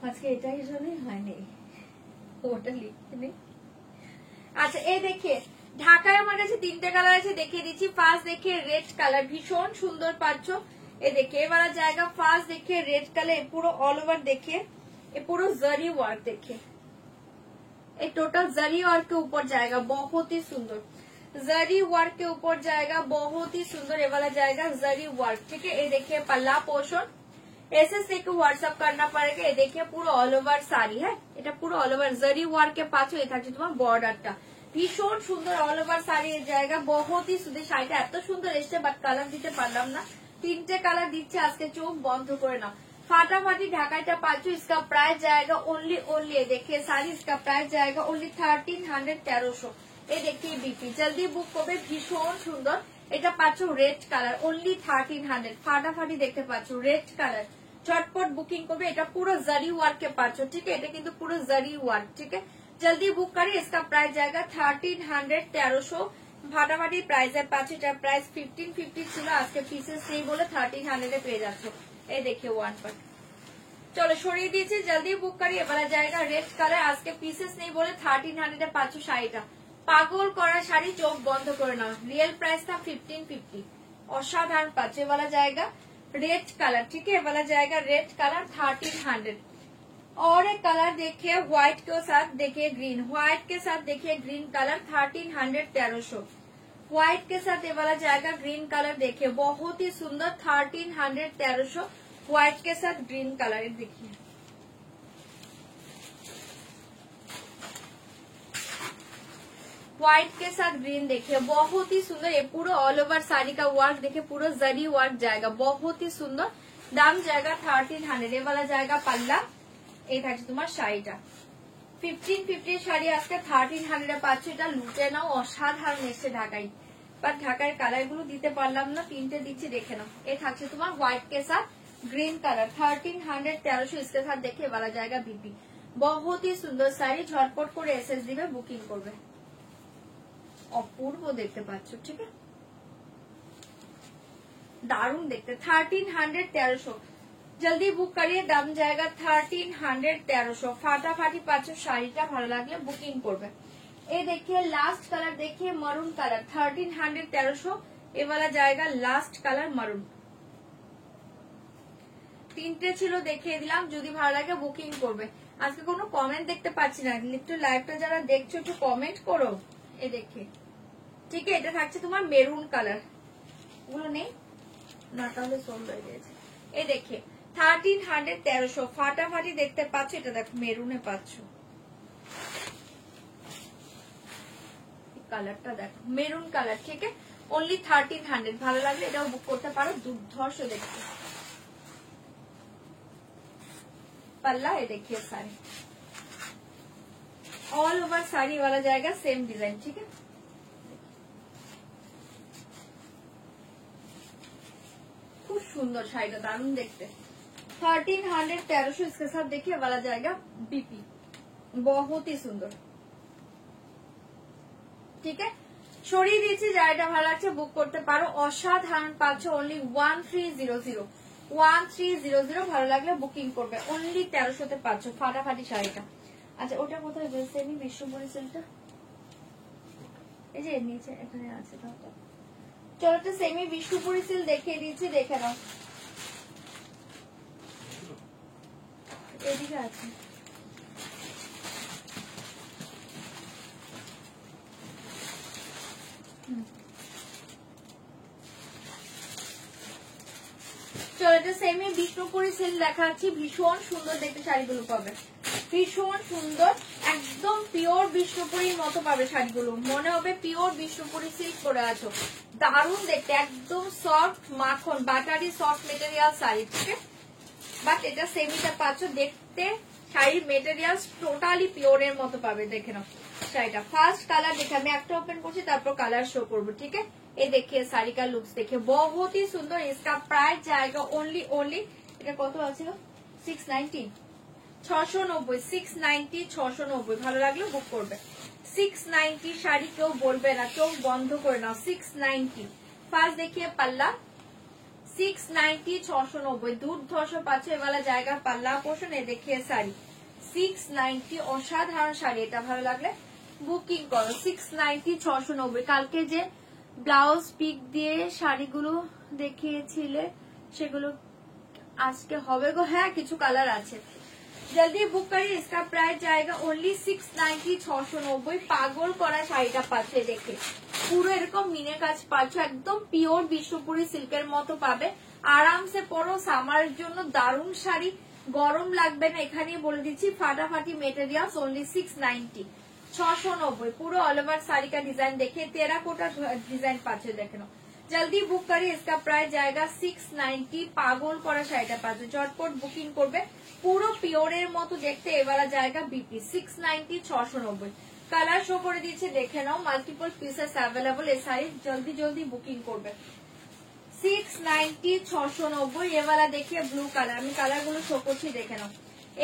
আজকে এটা হিসাবে হয়নি, ওটা লিখতে নেই। আচ্ছা এই দেখে ঢাকায় আমার কাছে 3টে কালার আছে, দেখিয়ে দিচ্ছি। ফার্স্ট দেখে রেড কালার, ভীষণ সুন্দর পাচ্ছ। এ দেখে এবার জায়গা ফার্স্ট দেখে রেড কালার, পুরো অল ওভার দেখে, ये पूरा जरी वर्क देखिए, ये टोटल जरी वर्क के ऊपर जाएगा, बहुत ही सुंदर जरी वर्क के ऊपर जाएगा, बहुत ही सुंदर ये वाला जाएगा जरी वर्क। ठीक है, ये देखिए पल्ला पोर्शन, ऐसे से व्हाट्सएप करना पड़ेगा। ये देखिए पूरा ऑल ओवर साड़ी है, এটা পুরো অল ওভার জরি ওয়ার্ক के পাশে এই থাকছে তোমার বর্ডারটা, ভীষণ সুন্দর অল ওভার শাড়ি জায়গা, বহুত ही সুন্দর। শাড়িটা এত সুন্দর এসছে বাট কালার দিতে পারলাম না, 3টে কালার দিচ্ছে আজকে, চোখ বন্ধ করে নাও। फाटाफाटी ढाकाईटा पाचो, इसका प्राइस जाएगा ओनली देखिए साड़ी, इसका प्राइस जाएगा ओनली 1300 1300। ये देखिए बीपी जल्दी बुक करबे, भीषण सुंदर। এটা পাচ্ছো রেড কালার ओनली 1300, ফাটাফাটি দেখতে পাচ্ছো রেড কালার, চটপট বুকিং করবে। এটা পুরো জারি ওয়ার্ক के পাচ্ছো, ठीक है, এটা কিন্তু পুরো জারি ওয়ার্ক, ठीक है, जल्दी बुक करिए। इसका प्राइस जाएगा 1300 1300, ফাটাফাটি প্রাইসে পাচ্ছো। এটা প্রাইস 1550 ছিল, আজকে পিসেস নেই বলে 1300 এ পেয়ে যাচ্ছো। এই देखिए वन पर चलो সরিয়ে দিয়েছি, জলদি বুক করিয়ে বলা জায়গা রেড কালার, আজকে পিসেস নেই বলে 1300 এ পাচ্ছো শাড়িটা। পাগল করা শাড়ি, চোখ বন্ধ করে নাও। রিয়েল প্রাইস था 1550, অসাধারণ পাচ্ছো বলা জায়গা रेड कलर, ठीक है, वाला जाएगा रेड कलर 1300। और एक कलर देखिए व्हाइट के साथ, देखिए ग्रीन, व्हाइट के साथ देखिए ग्रीन कलर 1300 1300। व्हाइट के साथ ये वाला जाएगा ग्रीन कलर, देखिए बहुत ही सुंदर 1300 1300। व्हाइट के साथ ग्रीन कलर देखिए, व्हाइट के साथ ग्रीन देखिए बहुत ही सुंदर। ये पूरा ऑल ओवर साड़ी का वर्क देखिए, पूरा जरी वर्क जाएगा, बहुत ही सुंदर। दाम जाएगा 1300। ये वाला जाएगा पाल्ला, এই থাকছে তোমার শাড়িটা 1550 শাড়ি আজকে 1300 এ পাচ্ছ। এটা লুটে নাও, অসাধারণ এসছে ঢাকাই, বাট ঢাকার কালার গুলো দিতে পারলাম না, 3টে দিচ্ছি দেখে নাও। এই থাকছে তোমার হোয়াইট के साथ ग्रीन कलर 1300 1300। इसके साथ देखिए वाला जाएगा बीपी, बहुत ही सुंदर শাড়ি, ঝটপট করে এসএস দিবে, বুকিং করবে। অপূর্ব দেখতে পাচ্ছ, ঠিক আছে, দারুণ দেখতে। 1300 1300, जल्दी बुक करिए, दाम जाएगा 1300 1300। फाटाफाटी पाচ্ছ শাড়িটা, ভালো লাগলে বুকিং করবে। এই देखिए लास्ट कलर, देखिए मरून कलर 1300 1300। ये वाला जाएगा लास्ट कलर मरून। 3টে ছিল দেখিয়ে দিলাম, যদি ভালো লাগে বুকিং করবে। আজকে কোনো কমেন্ট দেখতে পাচ্ছি না, একটু লাইভটা যারা দেখছো একটু কমেন্ট করো। এই দেখে, ঠিক আছে, এটা থাকছে তোমার মেরুন কালার, ওগুলো নেই না তাহলে সোল্ড হয়ে গেছে। এই দেখে 1300 1300, ফাটাফাটি দেখতে পাচ্ছ। এটা দেখো মেরুনে পাচ্ছ, কালারটা দেখো মেরুন কালার, ঠিক আছে, ओनली 1300। ভালো লাগলে এটাও বুক করতে পারো, দুর্ধর্ষ দেখতে। पल्ला है देखिए साड़ी, ऑल ओवर साड़ी वाला जाएगा सेम डिजाइन, ठीक है, खूब सुंदर शाড়িটা, दारुण देखते। 1300 1300। इसके साथ देखिए वाला जाएगा बीपी, बहुत ही सुंदर, ठीक है। সরিয়ে দিয়েছি, যারা ভালো লাগছে বুক করতে পারো। অসাধারণ পাচ্ছ ओनली 1300 1300। ভালো লাগলে বুকিং করবে, ओनली 1300 তে পাচ্ছ ফাটাফাটি শাড়িটা। আচ্ছা ওটা কোথায় বলছে আমি, বিশ্বপুরি সিল্কটা এই যে নিচে এখানে আছে, দাও। চলো একটা সেমি বিষ্ণুপুরি সিল্ক দেখিয়ে দিয়েছি, দেখে নাও। এদিকে আছে, চলো এটা সেমি বিষ্ণুপুরি সিল্ক দেখাচ্ছি, ভীষণ সুন্দর দেখতে শাড়িগুলো পাবে, ভীষণ সুন্দর, একদম পিওর বিষ্ণুপুরির মতো পাবে শাড়িগুলো, মনে হবে পিওর বিষ্ণুপুরি সিল্ক পরে আছো, দারুণ দেখতে, একদম সফট মাখন বাটারি সফট মেটেরিয়াল শাড়ি, ঠিক আছে। বাট এটা সেমিটা পাচ্ছ। দেখতে শাড়ির মেটেরিয়ালস টোটালি পিওরের মতো পাবে। দেখে নাও শাড়িটা। ফার্স্ট কালার দেখে আমি একটা ওপেন করছি, তারপর কালার শো করবো, ঠিক है। ये देखिए साड़ी का लुक्स देखिए बहुत ही सुंदर। इसका प्राइस जाएगा ओनली এটা কত আছে 690 690 690 690। ভালো লাগলে বুক করবে। 690 শাড়ি কেউ বলবে না, কেউ বন্ধ করে নাও। 690 ফার্স্ট देखिए पल्ला 690 690 দুর্ধর্ষ পাচ্ছে এবালা জায়গা পাল্লা পোর্শন। এ देखिए শাড়ি 690 অসাধারণ শাড়ি। এটা ভালো লাগলে বুকিং করো। 690 690। কালকে যে ব্লাউজ পিক দিয়ে শাড়িগুলো দেখিয়েছিলে সেগুলো আজকে হবে গো। হ্যাঁ কিছু কালার আছে, জলদি বুক করি। इसका प्राइस जाएगा ओनली 690 690। পাগল করা শাড়িটা পাচ্ছে দেখে, পুরো এরকম মিনে কাজ পাচ্ছ, একদম পিওর বিশ্বপুরি সিল্কের মতো পাবে। আরামসে পরো, সামারের জন্য দারুণ শাড়ি, গরম লাগবে না। এখানে বলে দিচ্ছি ফাটাফাটি মেটেরিয়ালস ओनली 690 690। পুরো অল ওভার শাড়ি का डिजाइन देखिए, टेराकोटा डिजाइन পাচ্ছে দেখে নাও। জলদি বুক করি। इसका प्राइस जाएगा 690। পাগল করা শাড়িটা পাচ্ছে, চটপট বুকিং করবে। পুরো পিওরের মতো দেখতে এবারে জায়গা বিপি 690 690। কালার শো করে দিচ্ছে দেখে নাও, মাল্টিপল পিসেস অ্যাভেলেবল। এই শাড়ি জলদি জলদি বুকিং করবে। 690 690। ये वाला देखिए ब्लू कलर, আমি কালার গুলো শো করছি দেখে নাও।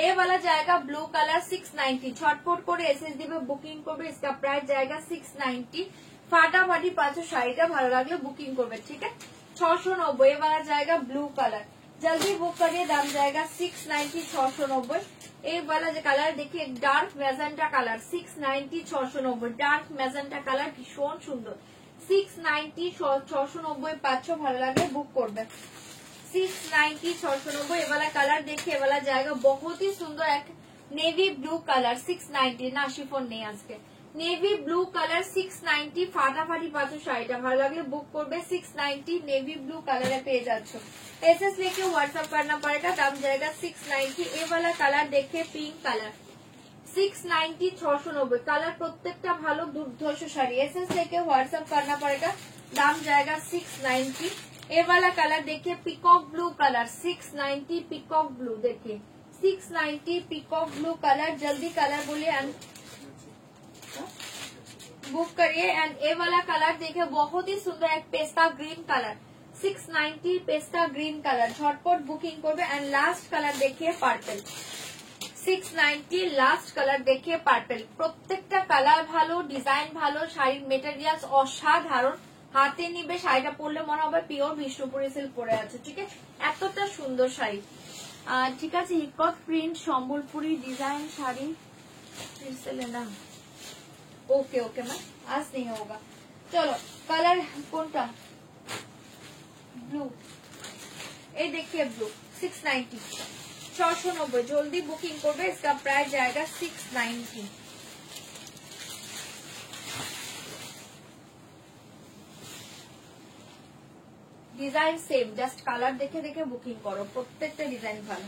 ये वाला जाएगा ब्लू कलर 690। ছটপট করে এসএস দিবে, বুকিং করবে। इसका प्राइस जाएगा 690। ফাটাফাটি পাঁচশো শাড়িটা ভালো লাগলে বুকিং করবে, ঠিক है। 690। ये वाला जाएगा ब्लू कलर, जल्दी बुक करिए। दाम जाएगा 690 690। ये वाला जो कलर देखिए dark magenta colour 690 690। Dark magenta colour ভীষণ সুন্দর। 690 690 পাঁচশো, ভালো লাগলে বুক করবে। 690 690। ये वाला कलर देखिए, ये वाला जाएगा बहुत ही सुंदर एक नेवी ब्लू कलर 690। না শিফন নেই আজকে। Navy blue colour 690। ফাটাফাটি পাঁচশো শাড়িটা ভালো লাগলে বুক করবে। 690 नेवी ब्लू कलर পেয়ে যাচ্ছ। एसएस लेके व्हाट्सएप करना पड़ेगा, दाम जाएगा 690। ये वाला कलर देखिए पिंक कलर 690 690। कलर প্রত্যেকটা ভালো, দুর্ধর্ষ শাড়ি। एसएस लेके व्हाट्सएप करना पड़ेगा, दाम जाएगा 690। ये वाला कलर देखिए peacock blue colour 690। Peacock blue देखिए 690 पिकॉक ब्लू कलर। जल्दी कलर बोलिए एंड बुक करिए। एंड ये वाला कलर देखिए बहुत ही सुंदर एक pista green colour 690 pista green colour. झटपट बुकिंग করবে। एंड लास्ट कलर देखिए पार्पल 690। লাস্ট কালার দেখিয়ে পার্পল। প্রত্যেকটা কালার ভালো, ডিজাইন ভালো, শাড়ির মেটেরিয়ালস অসাধারণ। হাতে নিবে শাড়িটা পরলে মনে হবে পিওর বিষ্ণুপুরি সিল্ক পরে আছে, ঠিক আছে। এতটা সুন্দর শাড়ি, ঠিক আছে। হিকক প্রিন্ট সম্বলপুরি ডিজাइन শাড়ি फिर से लेना। ओके ओके मैम, आज नहीं होगा। चलो कलर কোনটা? ब्लू। ये देखिए ब्लू 690 690। जल्दी बुकिंग করবে। इसका प्राइस जाएगा 690। ডিজাইন সেম, জাস্ট কালার দেখে দেখে বুকিং করো। প্রত্যেকটা ডিজাইন ভালো।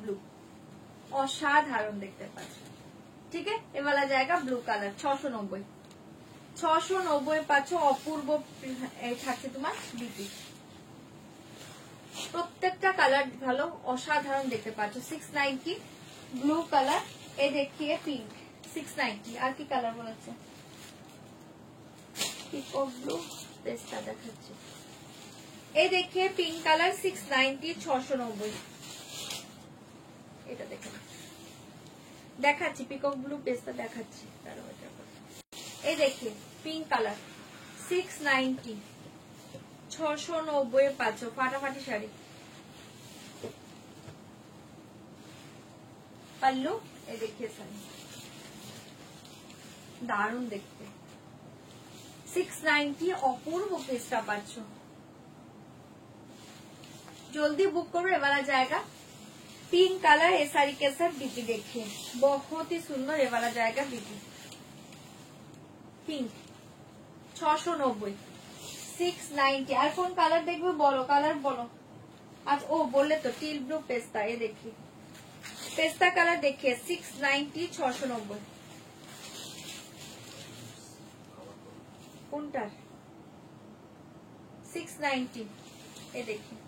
ব্লু অসাধারণ দেখতে পাচ্ছ, ঠিক है। ये वाला जाएगा ब्लू कलर 690 690 পাচ্ছ। অপূর্ব থাকছে তোমার বিপি। প্রত্যেকটা কালার ভালো, অসাধারণ দেখতে পাচ্ছ। 690 ব্লু কালার। এ দেখিয়ে পিঙ্ক 690। আর কি কালার বলেছে? পিকক ব্লু পেস্তা দেখাচ্ছে। এ দেখিয়ে পিঙ্ক কালার 690 690। এটা দেখে দেখাচ্ছি, পিকক ব্লু পেস্তা দেখাচ্ছি। এই দেখি পিঙ্ক কালার 690 690 পাচ্ছ। ফাটাফাটি শাড়ি। পাল্লু এই দেখিয়ে শাড়ি দারুণ দেখতে। 690 অপূর্ব পেস্তা পাচ্ছ। जल्दी बुक करो। ये वाला जाएगा पिंक कलर। ये साड़ी के साथ बीपी देखिए बहुत ही सुंदर। ये वाला जाएगा बीपी पिंक 690 690। আর কোন কালার দেখবে বলো, কালার বলো। আজ ও বললে তো টিল ব্লু পেস্তা। ये देखिए पेस्ता कलर देखिए 690 690। কোনটার 690? ये देखिए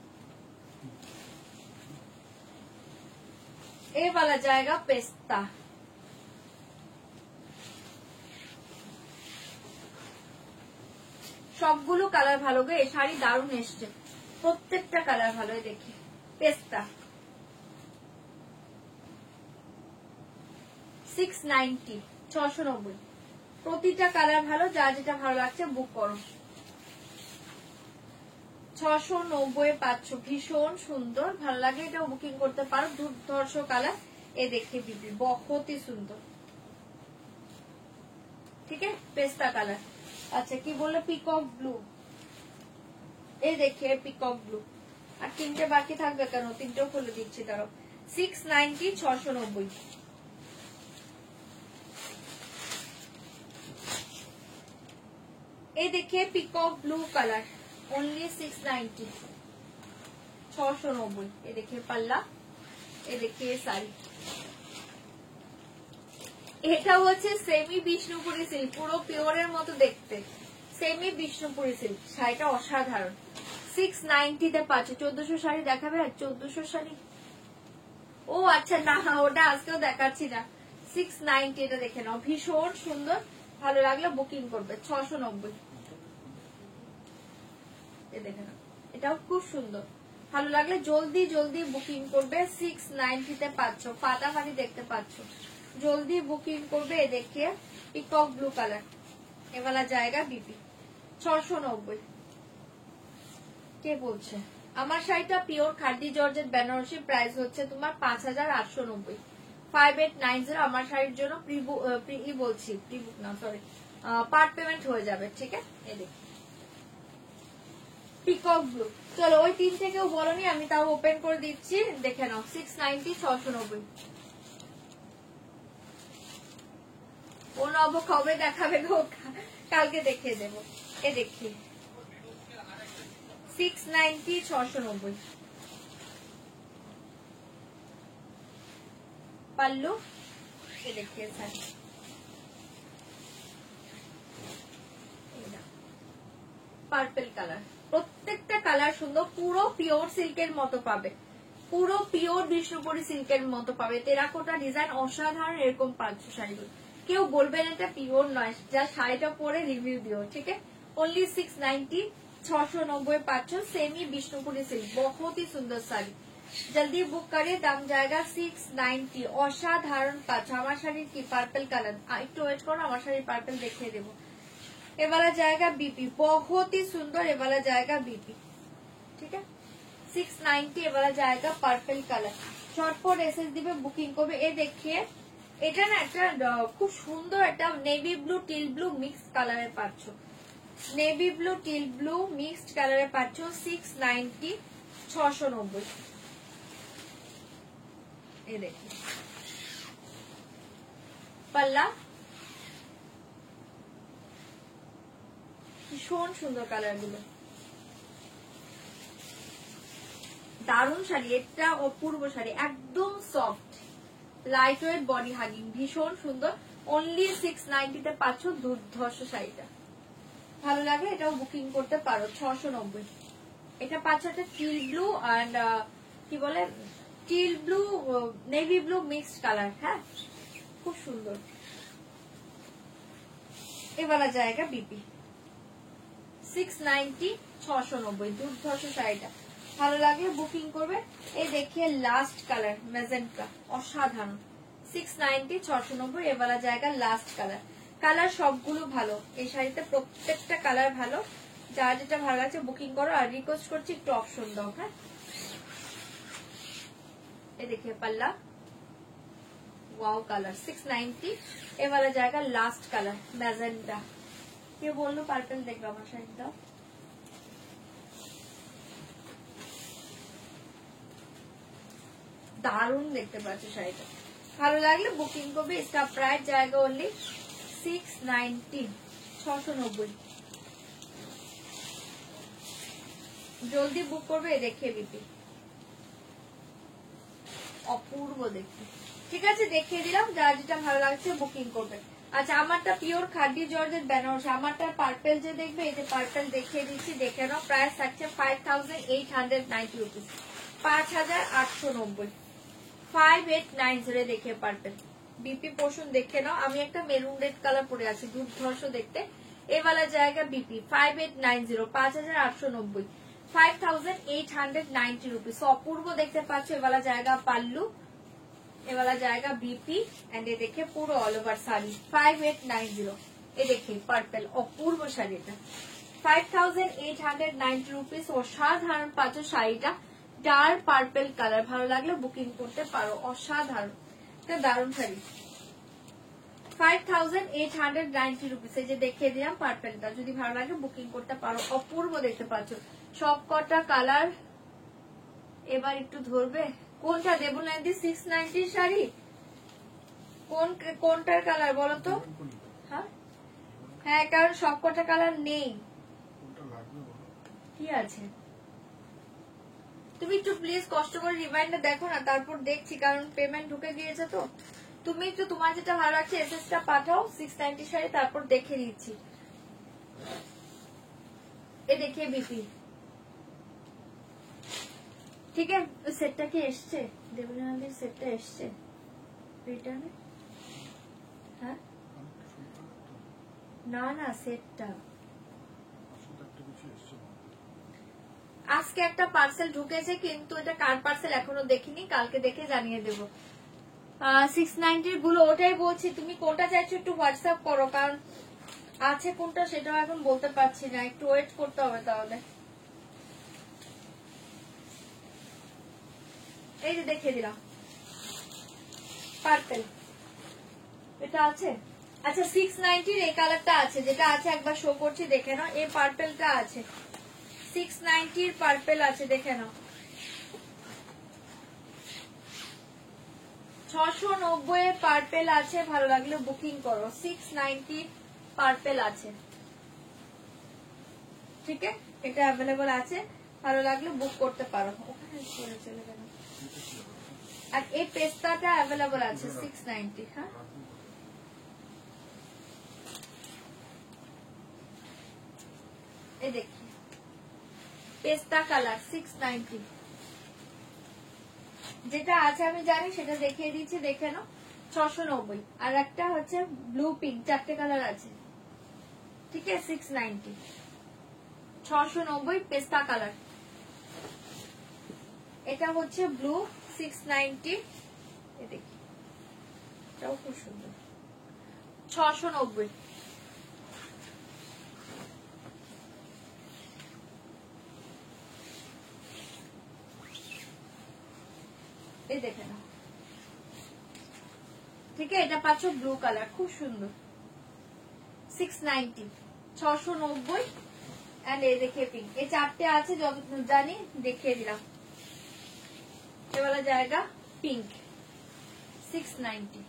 ए वाला जाएगा पेस्ता, সবগুলো কালার ভালো গো, এই শাড়ি দারুণ এসছে, প্রত্যেকটা কালার ভালো। দেখি পেস্তা 690, 690, প্রতিটা কালার ভালো, যা যেটা ভালো লাগছে বুক করো। 690 পাচ্ছ, ভীষণ সুন্দর, ভালো লাগে এটা বুকিং করতে পারো। দুর্ধর্ষ কালার, এ দেখে বিবি বহুত ही সুন্দর, ঠিক আছে পেস্তা কালার। আচ্ছা কি বললো, পিকক ব্লু, এই দেখে পিকক ব্লু। আর তিনটে বাকি থাকবে কেন, তিনটেও খুলে দিচ্ছি তারও। 690, 690। এই দেখে পিকক ব্লু কালার, অনলি 690, 690। এ দেখে পাল্লা, এ দেখে শাড়ি। এটা হচ্ছে সেমি বিষ্ণুপুরি সিল্ক, পুরো পিওরের মতো দেখতে, সেমি বিষ্ণুপুরি সিল্ক। শাড়িটা অসাধারণ, 690 তে পাচ্ছ। 1400 শাড়ি দেখাবে, আর 1400 শাড়ি, ও আচ্ছা না ওটা আজকেও দেখাচ্ছি না। 690 এটা দেখে নাও, ভীষণ সুন্দর, ভালো লাগলে বুকিং করবে। 690 দেখে নাও, এটাও খুব সুন্দর, ভালো লাগলে জলদি জলদি বুকিং করবে। 690 তে পাচ্ছ, ফাটাফাটি দেখতে পাচ্ছ, জলদি বুকিং করবে। দেখে পিকক ব্লু কালার, এওয়ালা জায়গা বিপি 690। কে বলছে আমার শাড়িটা pure khadi georgette Banarasi, price হচ্ছে তোমার 5890, 5890। আমার শাড়ির জন্য বলছি প্রি বুক না, সরি পার্ট পেমেন্ট হয়ে যাবে, ঠিক আছে। এই দেখি পিকক ব্লু, চলো ওই তিন থেকেও বলনি, আমি তাও ওপেন করে দিচ্ছি, দেখে নাও। 690, 690। ও নব কবে দেখাবে গো, কালকে দেখিয়ে দেবো। এ দেখি 690, 690। পাল্লু, এ দেখিয়ে শাড়ি, পার্পল কালার, প্রত্যেকটা কালার সুন্দর, পুরো পিওর সিল্কের মতো পাবে, পুরো পিওর বিষ্ণুপুরি সিল্কের মতো পাবে। টেরাকোটা ডিজাইন অসাধারণ, এরকম পাচ্ছ শাড়িগুলো, কেউ বলবেন এটা পিওর নয়, যা শাড়িটা পরে রিভিউ দিও, ঠিক আছে। অনলি 690, 690 পাচ্ছ, সেমি বিষ্ণুপুরি সিল্ক, বহুত ही সুন্দর শাড়ি। জলদি বুক করে, দাম জায়গা 690, অসাধারণ পাচ্ছ। আমার শাড়ির কি পার্পল কালার, একটু ওয়েট করো, আমার শাড়ির পার্পল দেখিয়ে দেবো। ये वाला जाएगा बीपी, बहुत ही सुंदर, ये वाला जाएगा बीपी, ठीक है। 690 ये वाला जाएगा पार्पल কালার। চটপট এসএস দিবে, বুকিং করবে। এ দেখিয়ে এটা না একটা খুব সুন্দর একটা navy blue teal blue mix কালারে পাচ্ছ, navy blue teal blue mixed কালারে পাচ্ছ। 690, 690। এ দেখি পাল্লা, ভীষণ সুন্দর কালার গুলো, দারুণ শাড়ি, এটা অপূর্ব শাড়ি, একদম soft light weight body hugging, ভীষণ সুন্দর। অনলি 690 তে পাচ্ছ দুর্ধর্ষ শাড়িটা, ভালো লাগে এটাও বুকিং করতে পারো। 690 এটা পাচ্ছ একটা টিল ব্লু অ্যান্ড কি বলে teal blue navy blue mixed colour, হ্যাঁ খুব সুন্দর। এবার জায়গা বিপি 690, 690, দুর্ধর্ষ শাড়িটা, ভালো লাগলে বুকিং করবে। এই দেখিয়ে লাস্ট কালার মেজেন্টা, অসাধারণ। 690, 690 এবার জায়গা লাস্ট কালার। কালার সবগুলো ভালো, এই শাড়িতে প্রত্যেকটা কালার ভালো, যার যেটা ভালো লাগছে বুকিং করো। আর রিকোয়েস্ট করছি একটু অপশন দাও, হ্যাঁ। এই দেখিয়ে পাল্লা, ওয়াও কালার 690 এবার জায়গা লাস্ট কালার মেজেন্টা। কে বললো পার্পল দেখবে আমার শাড়িটা, দারুণ দেখতে পাচ্ছ শাড়িটা, ভালো লাগলে বুকিং করবে। इसका प्राइस जाएगा ओनली 690, 690। জলদি বুক করবে। দেখিয়ে বিপি, অপূর্ব দেখতে, ঠিক আছে দেখিয়ে দিলাম, যার যেটা ভালো লাগছে বুকিং করবে। আচ্ছা আমারটা পিওর খাদি জর্জেট বেনারসি, আমারটা পার্পল যে দেখবে, এই যে পার্পল দেখিয়ে দিচ্ছি, দেখে নাও। প্রাইস থাকছে 5890 রুপিস, 5890 5890 দেখে পারবেন। বিপি পোর্শন দেখে নাও, আমি একটা মেরুন রেড কালার পরে আছি, দুর্ধর্ষ দেখতে। এওয়ালা জায়গা বিপি 5890 5890 5890 রুপিস। অপূর্ব দেখতে পাচ্ছ এওয়ালা জায়গা পাল্লু, এওয়ালা জায়গা বিপি এন্ড এ দেখে পুরো অল ওভার শাড়ি 5890। এ দেখে পার্পল অপূর্ব শাড়ি, এটা 5890 রুপিস। অসাধারণ পাচ্ছ শাড়িটা, ডার্ক পার্পল কালার। ভালো লাগলে বুকিং করতে পারো, অসাধারণ এটা দারুণ শাড়ি। 5890 রুপিস। এই যে দেখিয়ে দিলাম পার্পলটা, যদি ভালো লাগে বুকিং করতে পারো। অপূর্ব দেখতে পাচ্ছ সব কটা কালার। এবার একটু ধরবে কোনটা দেবো নাইনটি 690 শাড়ি, কোনটার কালার বলো তো? হ্যাঁ কারণ সব কটা কালার নেই। কি আছে তুমি একটু প্লিজ কষ্ট করে রিমাইন্ডার দেখো না, তারপর দেখছি, কারণ পেমেন্ট ঢুকে গিয়েছে তো। তুমি একটু তোমার যেটা ভালো লাগছে এসএসটা পাঠাও 690 শাড়ি, তারপর দেখে দিচ্ছি। এ দেখে বিপি ঠিক আছে। সেটটা কি এসছে? দেবনাথের সেটটা এসছে রিটার্নে? হ্যাঁ না না, সেটটা আজকে একটা পার্সেল ঢুকেছে, কিন্তু এটা কার পার্সেল এখনো দেখিনি, কালকে দেখে জানিয়ে দেবো। 690 গুলো ওটাই বলছি, তুমি কোনটা চাইছো একটু হোয়াটসঅ্যাপ করো, কারণ আছে কোনটা সেটাও এখন বলতে পারছি না, একটু ওয়েট করতে হবে তাহলে। এই যে দেখিয়ে দিলাম পার্পল, এটা আছে। আচ্ছা 690 এই কালারটা আছে, যেটা আছে একবার শো করছি দেখে নাও। এই পার্পলটা আছে 690 পার্পল আছে, দেখে নাও। 690 পার্পল আছে, ভালো লাগলে বুকিং করো। 690 পার্পল আছে, ঠিক আছে, এটা অ্যাভেলেবল আছে, ভালো লাগলে বুক করতে পারো। ওখানে চলে গেল। আর এই পেস্তাটা অ্যাভেলেবল আছে 690। হ্যাঁ এই দেখি পেস্তা কালার 690, যেটা আছে আমি জানি সেটা দেখিয়ে দিচ্ছি, দেখে নাও। 690। আর একটা হচ্ছে ব্লু পিঙ্ক, চারটে কালার আছে, ঠিক আছে। 690 690 পেস্তা কালার, এটা হচ্ছে ব্লু 690। দেখি এটাও খুব সুন্দর 690। এই দেখে নাও, ঠিক আছে, এটা পাচ্ছ ব্লু কালার, খুব সুন্দর 690 690। এন্ড এই দেখে পিঙ্ক, এই চারটে আছে যতদূর জানি, দেখিয়ে দিলাম। এবারে জায়গা পিঙ্ক 690।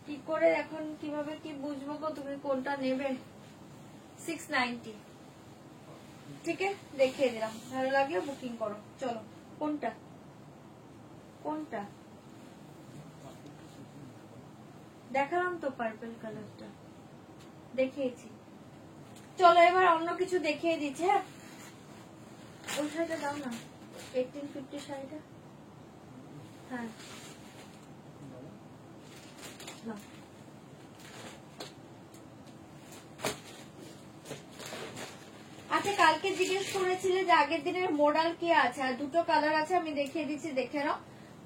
কি করে এখন কিভাবে কি বুঝবো গো তুমি কোনটা নেবে? 690, ঠিক আছে, দেখিয়ে দিলাম, ভালো লাগলে বুকিং করো। চলো কোনটা কোনটা দেখালাম তো, পার্পল কালারটা দেখিয়েছি। চলো এবার অন্য কিছু দেখিয়ে দিচ্ছি। হ্যাঁ ওই শাড়িটা দাও না, 1850 শাড়িটা। হ্যাঁ আচ্ছা কালকে জিজ্ঞেস করেছিলে যে আগের দিনের মডেল কি আছে, আর দুটো কালার আছে আমি দেখিয়ে দিচ্ছি, দেখে নাও।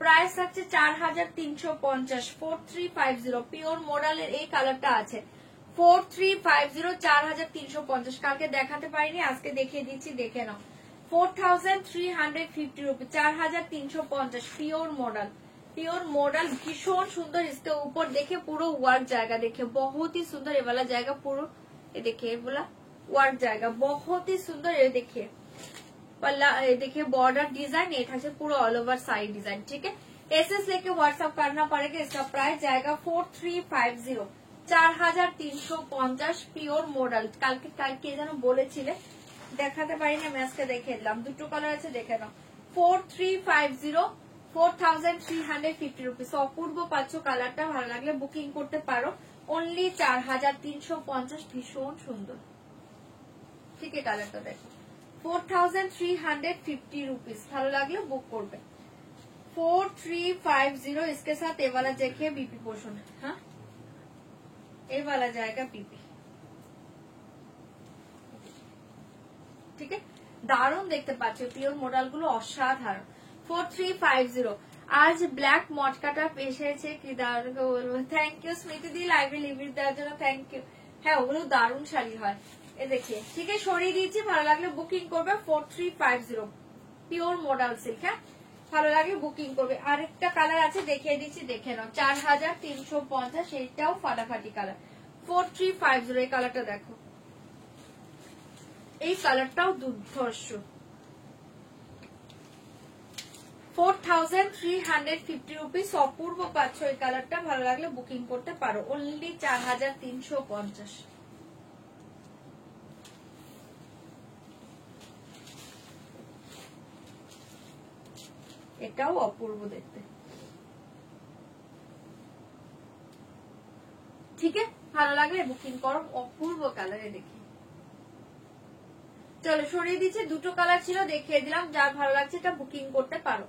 প্রাইস আছে 4350 4350 পিওর মডেলের এই কালারটা আছে 4350 4350। কালকে দেখাতে পারিনি, আজকে দেখিয়ে দিচ্ছি, দেখে নাও। 4350 rupee 4350 pure model, pure model ভীষণ সুন্দর। इसके ऊपर देखे पूरा वर्क जाएगा, देखे बहुत ही सुंदर ये वाला जाएगा पूरा, ये देखिए बोला वर्क जाएगा, बहुत ही सुंदर। ये देखिए पल्ला, ये देखिए बॉर्डर डिजाइन, ये था पूरा ऑल ओवर साइड डिजाइन, ठीक है। एसएस लेके व्हाट्सएप करना पड़ेगा। इसका प्राइस जाएगा 4350 4350 পিওর মডেল। কালকে যেন বলেছিলে দেখাতে পারি না, ম্যাচকে দেখে দিলাম। দুটো কালার আছে, দেখে নাও। 4350 4350 রুপিস। অপূর্ব পাচ্ছ, কালারটা ভালো লাগলে বুকিং করতে পারো। অনলি 4350, ভীষণ সুন্দর। ঠিক আছে, কালারটা দেখো 4350 রুপিস, ভালো লাগলে বুক করবে। 4350, इसके साथ ये वाला देखिए बीपी पोर्शन। हाँ, ये वाला जाएगा बीपी। ঠিক আছে, দারুণ দেখতে পাচ্ছ, পিওর মডেল গুলো অসাধারণ। 4350। আজ ব্ল্যাক মটকাটা এসেছে, কি দারুণ বলবো। থ্যাংক ইউ স্মৃতি দি, লাইভে লিমিট দেওয়ার জন্য থ্যাংক ইউ। হ্যাঁ, ওগুলো দারুণ শাড়ি হয়। এ দেখিয়ে ঠিক আছে, সরিয়ে দিয়েছি, ভালো লাগলে বুকিং করবে। 4350 পিওর মডেল সিল্ক। হ্যাঁ, ভালো লাগলে বুকিং করবে। আরেকটা কালার আছে, দেখিয়ে দিচ্ছি, দেখে নাও। 4350, এইটাও ফাটাফাটি কালার। 4350, এই কালারটা দেখো, এই কালারটাও দুর্ধর্ষ। 4350 রুপিস, অপূর্ব পাচ্ছ এই কালারটা, ভালো লাগলে বুকিং করতে পারো। অনলি 4350। এটাও অপূর্ব দেখতে। ঠিক আছে, ভালো লাগলে বুকিং করো। অপূর্ব কালারে দেখি, চলো সরিয়ে দিচ্ছি। দুটো কালার ছিল, দেখিয়ে দিলাম। যার ভালো লাগছে এটা বুকিং করতে পারো।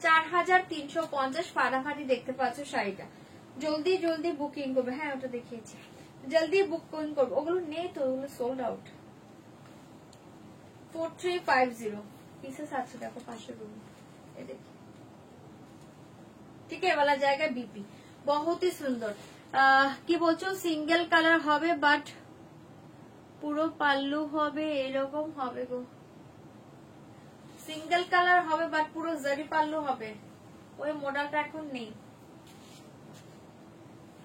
4350, ফাটাফাটি দেখতে পাচ্ছ শাড়িটা। জলদি জলদি বুকিং করবে। হ্যাঁ, ওটা দেখিয়েছি, জলদি বুকিং করবে। ওগুলো নেই তো, ওগুলো সোল্ড আউট। 4350 পিসেস আছে, দেখো 500 রুপি। দেখি, ঠিক আছে, वाला जाएगा बीपी। बहुत ही सुंदर। কি বলছো, সিঙ্গেল কালার হবে বাট পুরো পাল্লু হবে, এরকম হবে গো। সিঙ্গেল কালার হবে বাট পুরো জারি পাল্লু হবে, ওই মডেলটা এখন নেই।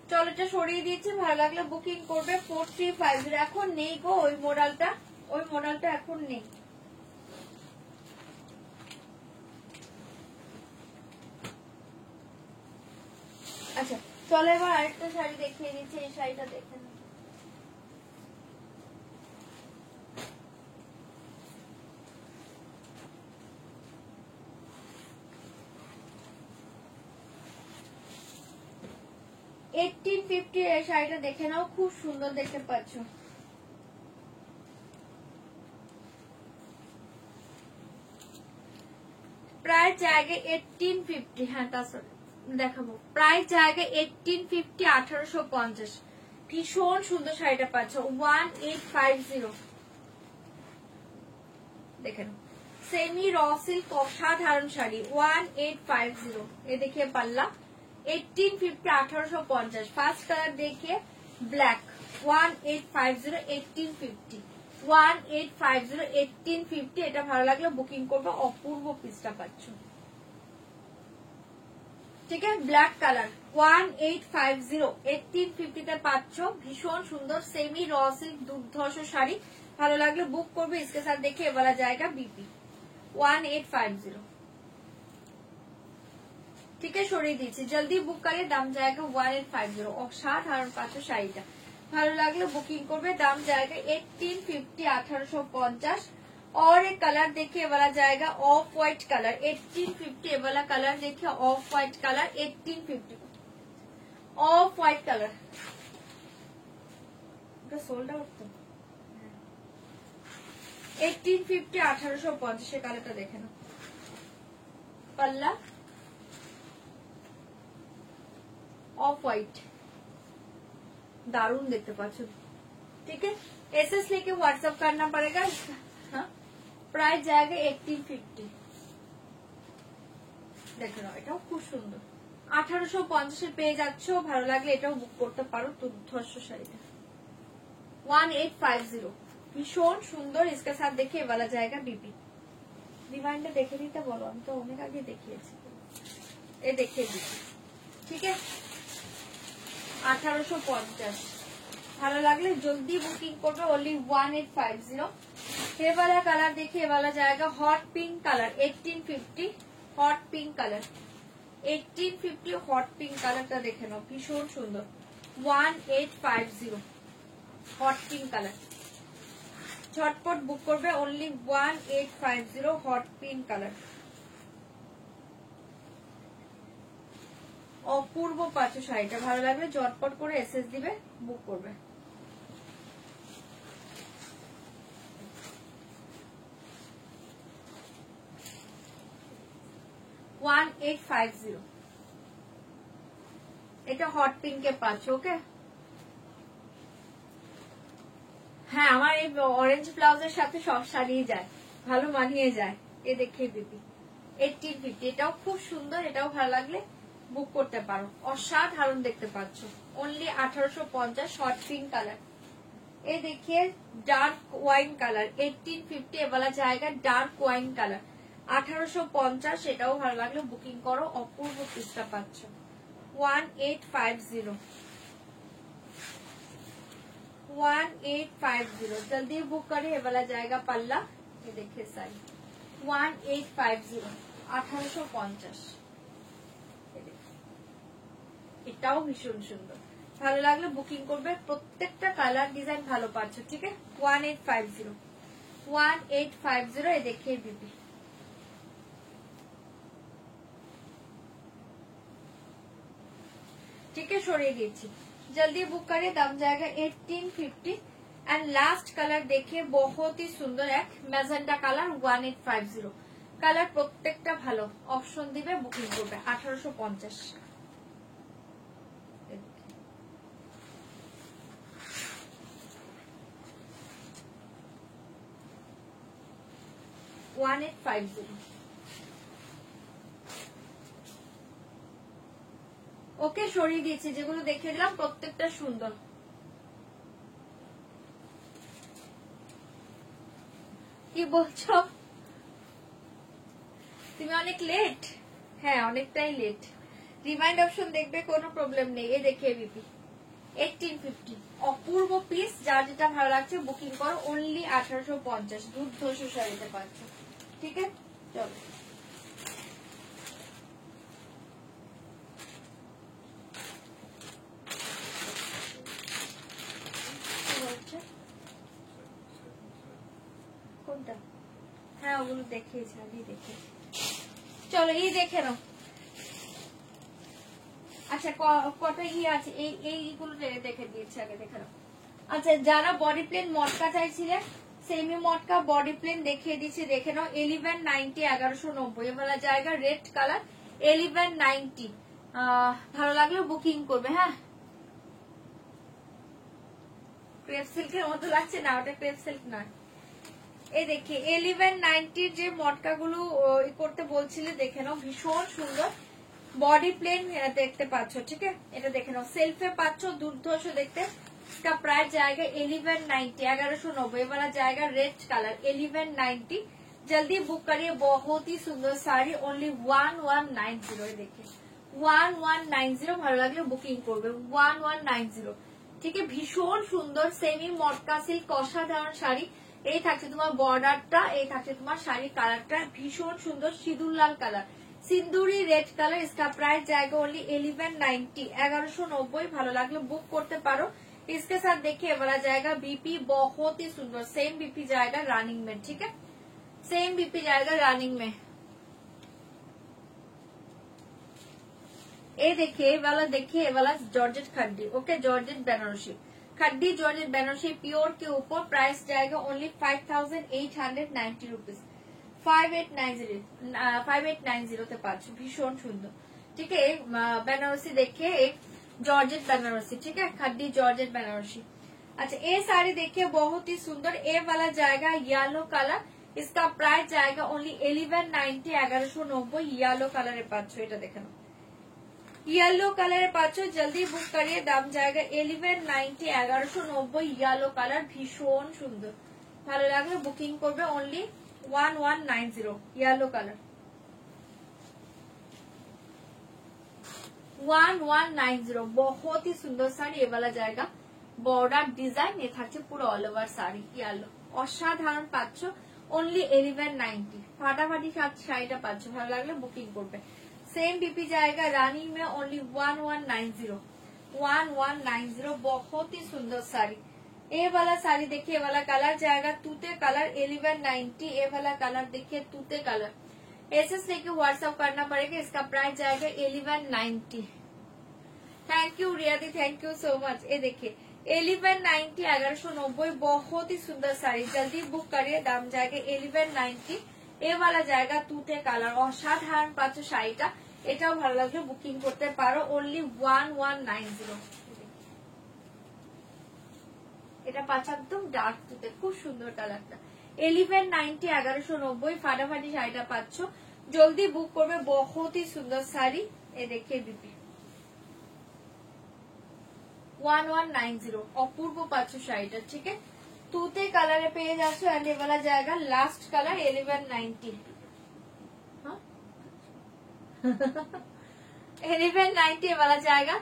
চলো, এটা সরিয়ে দিয়েছি, ভালো লাগলে বুকিং করবে। 4350 এখন নেই গো ওই মডেলটা, ওই মডেলটা এখন নেই। আচ্ছা, চলো এবার আরেকটা শাড়ি দেখিয়ে দিচ্ছি। এই শাড়িটা দেখে নাও। $1850 এই শাড়িটা দেখে নাও, খুব সুন্দর দেখতে পাচ্ছ। প্রাইস জায়গা 1850। হ্যাঁ, তাছাড়া দেখাবো। প্রাইস জায়গা 1850, 1850। ভীষণ সুন্দর শাড়িটা পাচ্ছ। 1850 দেখে নাও, সেমি র সিল্ক, অসাধারণ শাড়ি। 1850 এ দেখিয়ে পাল্লা। 1850, 1850। ফার্স্ট কালার দেখিয়ে ব্ল্যাক। 1850, 1850, 1850, 1850। এটা ভালো লাগলে বুকিং করবে। অপূর্ব পিসটা পাচ্ছ, ঠিক আছে, ব্ল্যাক কালার। 1850, 1850 তে পাচ্ছ। ভীষণ সুন্দর সেমি র সিল্ক, দুর্ধর্ষ শাড়ি, ভালো লাগলে বুক করবে। इसके साथ देखिए वाला जाएगा बीपी। 1850, ठीक है, সরিয়ে দিয়েছি। জলদি বুক করে, দাম জায়গা 1850। অসাধারণ পাচ্ছ শাড়িটা, ভালো লাগলে বুকিং করবে। দাম জায়গা 1850, 1850। और एक कलर देखिए वाला जाएगा ऑफ व्हाइट कलर। 1850 वाला कलर देखिए, of white colour. 1850 of white colour, sold out तो। 1850, 1850 কালারটা দেখে নাও। पल्ला ऑफ व्हाइट, दारुण देखते पाচ্ছ, ठीक है। एसएस लेके व्हाट्सएप करना पड़ेगा। हाँ, प्राइस जाएगा 1850। দেখো না, এটাও খুব সুন্দর। 1850 পেয়ে যাচ্ছ, ভালো লাগলে এটাও বুক করতে পারো। দুর্ধর্ষ শাড়িটা 1850, ভীষণ সুন্দর। इसके साथ देखिए वाला जाएगा बीपी। ডিমান্ডে দেখে দিতে বলো, আমি তো অনেক আগে দেখিয়েছি। এ দেখিয়ে দিচ্ছি, ঠিক আছে। 1850, ভালো লাগলে জলদি বুকিং করবে। ओनली 1850। ये वाला कलर देखिए, वाला जाएगा hot pink colour. 1850 hot pink colour. 1850 hot pink कलरটা দেখে নাও, ভীষণ সুন্দর। 1850 हॉट पिंक कलर, झटपट बुक করবে। Only 1850 hot pink colour. অপূর্ব পাচ্ছ শাড়িটা। ভালো লাগলে জটপট করে এসএস দিবে, বুক করবে। $1850 এটা হট পিঙ্কে পাচ্ছ। ওকে, হ্যাঁ আমার এই অরেঞ্জ ব্লাউজের সাথে সব সারিয়ে যায়, ভালো মানিয়ে যায়। এ দেখে দিবি 1850, এটাও খুব সুন্দর, এটাও ভালো লাগলে বুক করতে পারো। অসাধারণ দেখতে পাচ্ছ, অনলি 1850, শর্ট পিঙ্ক কালার। এই দেখিয়ে ডার্ক ওয়াইন কালার 1850, এবেলা জায়গা ডার্ক ওয়াইন কালার 1850, এটাও ভালো লাগলে বুকিং করো। অপূর্ব পিসটা পাচ্ছ 1850, 1850, जल्दी बुक करे। ये वाला जाएगा पल्ला, ये देखिए साड़ी 1850, 1850। এটাও ভীষণ সুন্দর, ভালো লাগলে বুকিং করবে। প্রত্যেকটা কালার ডিজাইন ভালো পাচ্ছ, ঠিক আছে। 1850, 1850, ये देखिए दीदी। ठीक है, সরিয়ে দিয়েছি। जल्दी बुक करिए, दाम जाएगा 1850। एंड लास्ट कलर देखिए, बहुत ही सुंदर एक मैजेंटा कलर 1850 कलर। प्रत्येकटा भालो, ऑप्शन दिबे, बुकिंग करबे 1850। 1850। ওকে, সরিয়ে দিয়েছি। যেগুলো দেখে দিলাম প্রত্যেকটা সুন্দর। কি বলছো তুমি? অনেক লেট? হ্যাঁ অনেকটাই লেট। রিমাইন্ড অপশন দেখবে, কোনো প্রবলেম নেই। এ দেখে বিপি 1850, অপূর্ব পিস। যার যেটা ভালো লাগছে বুকিং করো, অনলি 1850। দুর্ধর্ষ শাড়িতে পাচ্ছ, ঠিক আছে। চলো কোনটা? হ্যাঁ ওগুলো দেখিয়েছি, আগে দেখিয়েছি। চলো এই দেখে নাও। আচ্ছা কটা আছে, এইগুলো দেখে দিয়েছি, আগে দেখে নাও। আচ্ছা যারা বডি প্লেন মটকা চাইছিলেন, সেমি মটকা বডি প্লেন দেখিয়ে দিচ্ছি, দেখে নাও। 1190, 1190, এবার জায়গা রেড কালার 1190। ভালো লাগলে বুকিং করবে। হ্যাঁ, ক্রেপ সিল্কের মতো লাগছে না, ওটা ক্রেপ সিল্ক নয়। এই দেখে 1190 যে মটকা গুলো করতে বলছিলে, দেখে নাও, ভীষণ সুন্দর বডি প্লেন দেখতে পাচ্ছ, ঠিক আছে। এটা দেখে নাও, সেলফে পাচ্ছ, দুর্ধর্ষ দেখতে। इसका प्राइस जाएगा 1190, 1190 वाला जाएगा रेड कलर 1190। जल्दी बुक करिए, बहुत ही सुंदर साड़ी, ओनली 1190। देखिए 1190, ভালো লাগলে বুকিং করবে 1190, ঠিক আছে। ভীষণ সুন্দর সেমি মটকা সিল্ক, অসাধারণ শাড়ি। এই থাকছে তোমার বর্ডারটা, এই থাকছে তোমার শাড়ি কালারটা, ভীষণ সুন্দর সিঁদুর লাল কালার, সিন্দুরি রেড কালার। इसका प्राइस जाएगा ओनली 1190, 1190। ভালো লাগলে বুক করতে পারো। इसके साथ देखिए वाला जाएगा बीपी, बहुत ही सुंदर, सेम बीपी जाएगा रनिंग में, ठीक है। सेम बीपी जाएगा रनिंग में। ये देखिए वाला जॉर्जेट खड्डी, ओके, जॉर्जेट बनारसी खड्डी, जॉर्जेट बनारसी प्योर के ऊपर। प्राइस जाएगा ओनली 5890 रुपीज, 5890 তে পাচ্ছ। ভীষণ সুন্দর, ঠিক है। बनारसी देखिए, एक जॉर्जेट बनारसी, ठीक है, खड्डी जॉर्जेट बनारसी। अच्छा ये साड़ी देखिए, बहुत ही सुंदर। ए वाला जाएगा येलो कलर, इसका प्राइस जाएगा ओनली 1190, 1190। येलो कलर पाচ্ছ, এটা দেখে নাও, येलो कलर पाচ্ছ। जल्दी बुक करिए, दाम जाएगा 1190, 1190। येलो कलर ভীষণ সুন্দর, ভালো লাগলে বুকিং করবে, ओनली 1190। येलो कलर 1190, बहुत ही सुंदर साड़ी। ये वाला जाएगा बॉर्डर डिजाइन, ये থাকছে পুরো অল ওভার শাড়ি ইয়েলো, অসাধারণ পাচ্ছ, ओनली 1190। ফাটাফাটি শাড়িটা পাচ্ছ, ভালো লাগলে বুকিং করবে। सेम बीपी जाएगा रानी में, ओनली 1190, 1190। बहुत ही सुंदर साड़ी। ये वाला साड़ी देखिए, ये वाला कलर जाएगा तूते कलर 1190। ये वाला कलर देखिए तूते कलर। एसएस लेके व्हाट्सएप करना पड़ेगा। इसका प्राइस जाएगा 1190, thank you Riyadi, thank you so much. ये देखिए 1190 1190 बहुत ही सुंदर साड़ी, जल्दी बुक करिए, दाम जाएगा 1190। এ वाला জায়গা তুতে কালার অসাধারণ পাচ্ছ শাড়িটা, এটাও ভালো লাগলে বুকিং করতে পারো, অনলি 1190। এটা পাচ্ছ একদম ডার্ক তুতে, খুব সুন্দর কালারটা। 1190 1190 ফাটাফাটি শাড়িটা পাচ্ছ, জলদি বুক করবে, বহুত ही সুন্দর শাড়ি। এ দেখে বিপি 1190 অপূর্ব পাচ্ছ শাড়িটা, ঠিক আছে। তুতে কালারে পেয়ে যাচ্ছ, এন্ড এ वाला জায়গা লাস্ট কালার 1190। 1190 এ वाला জায়গা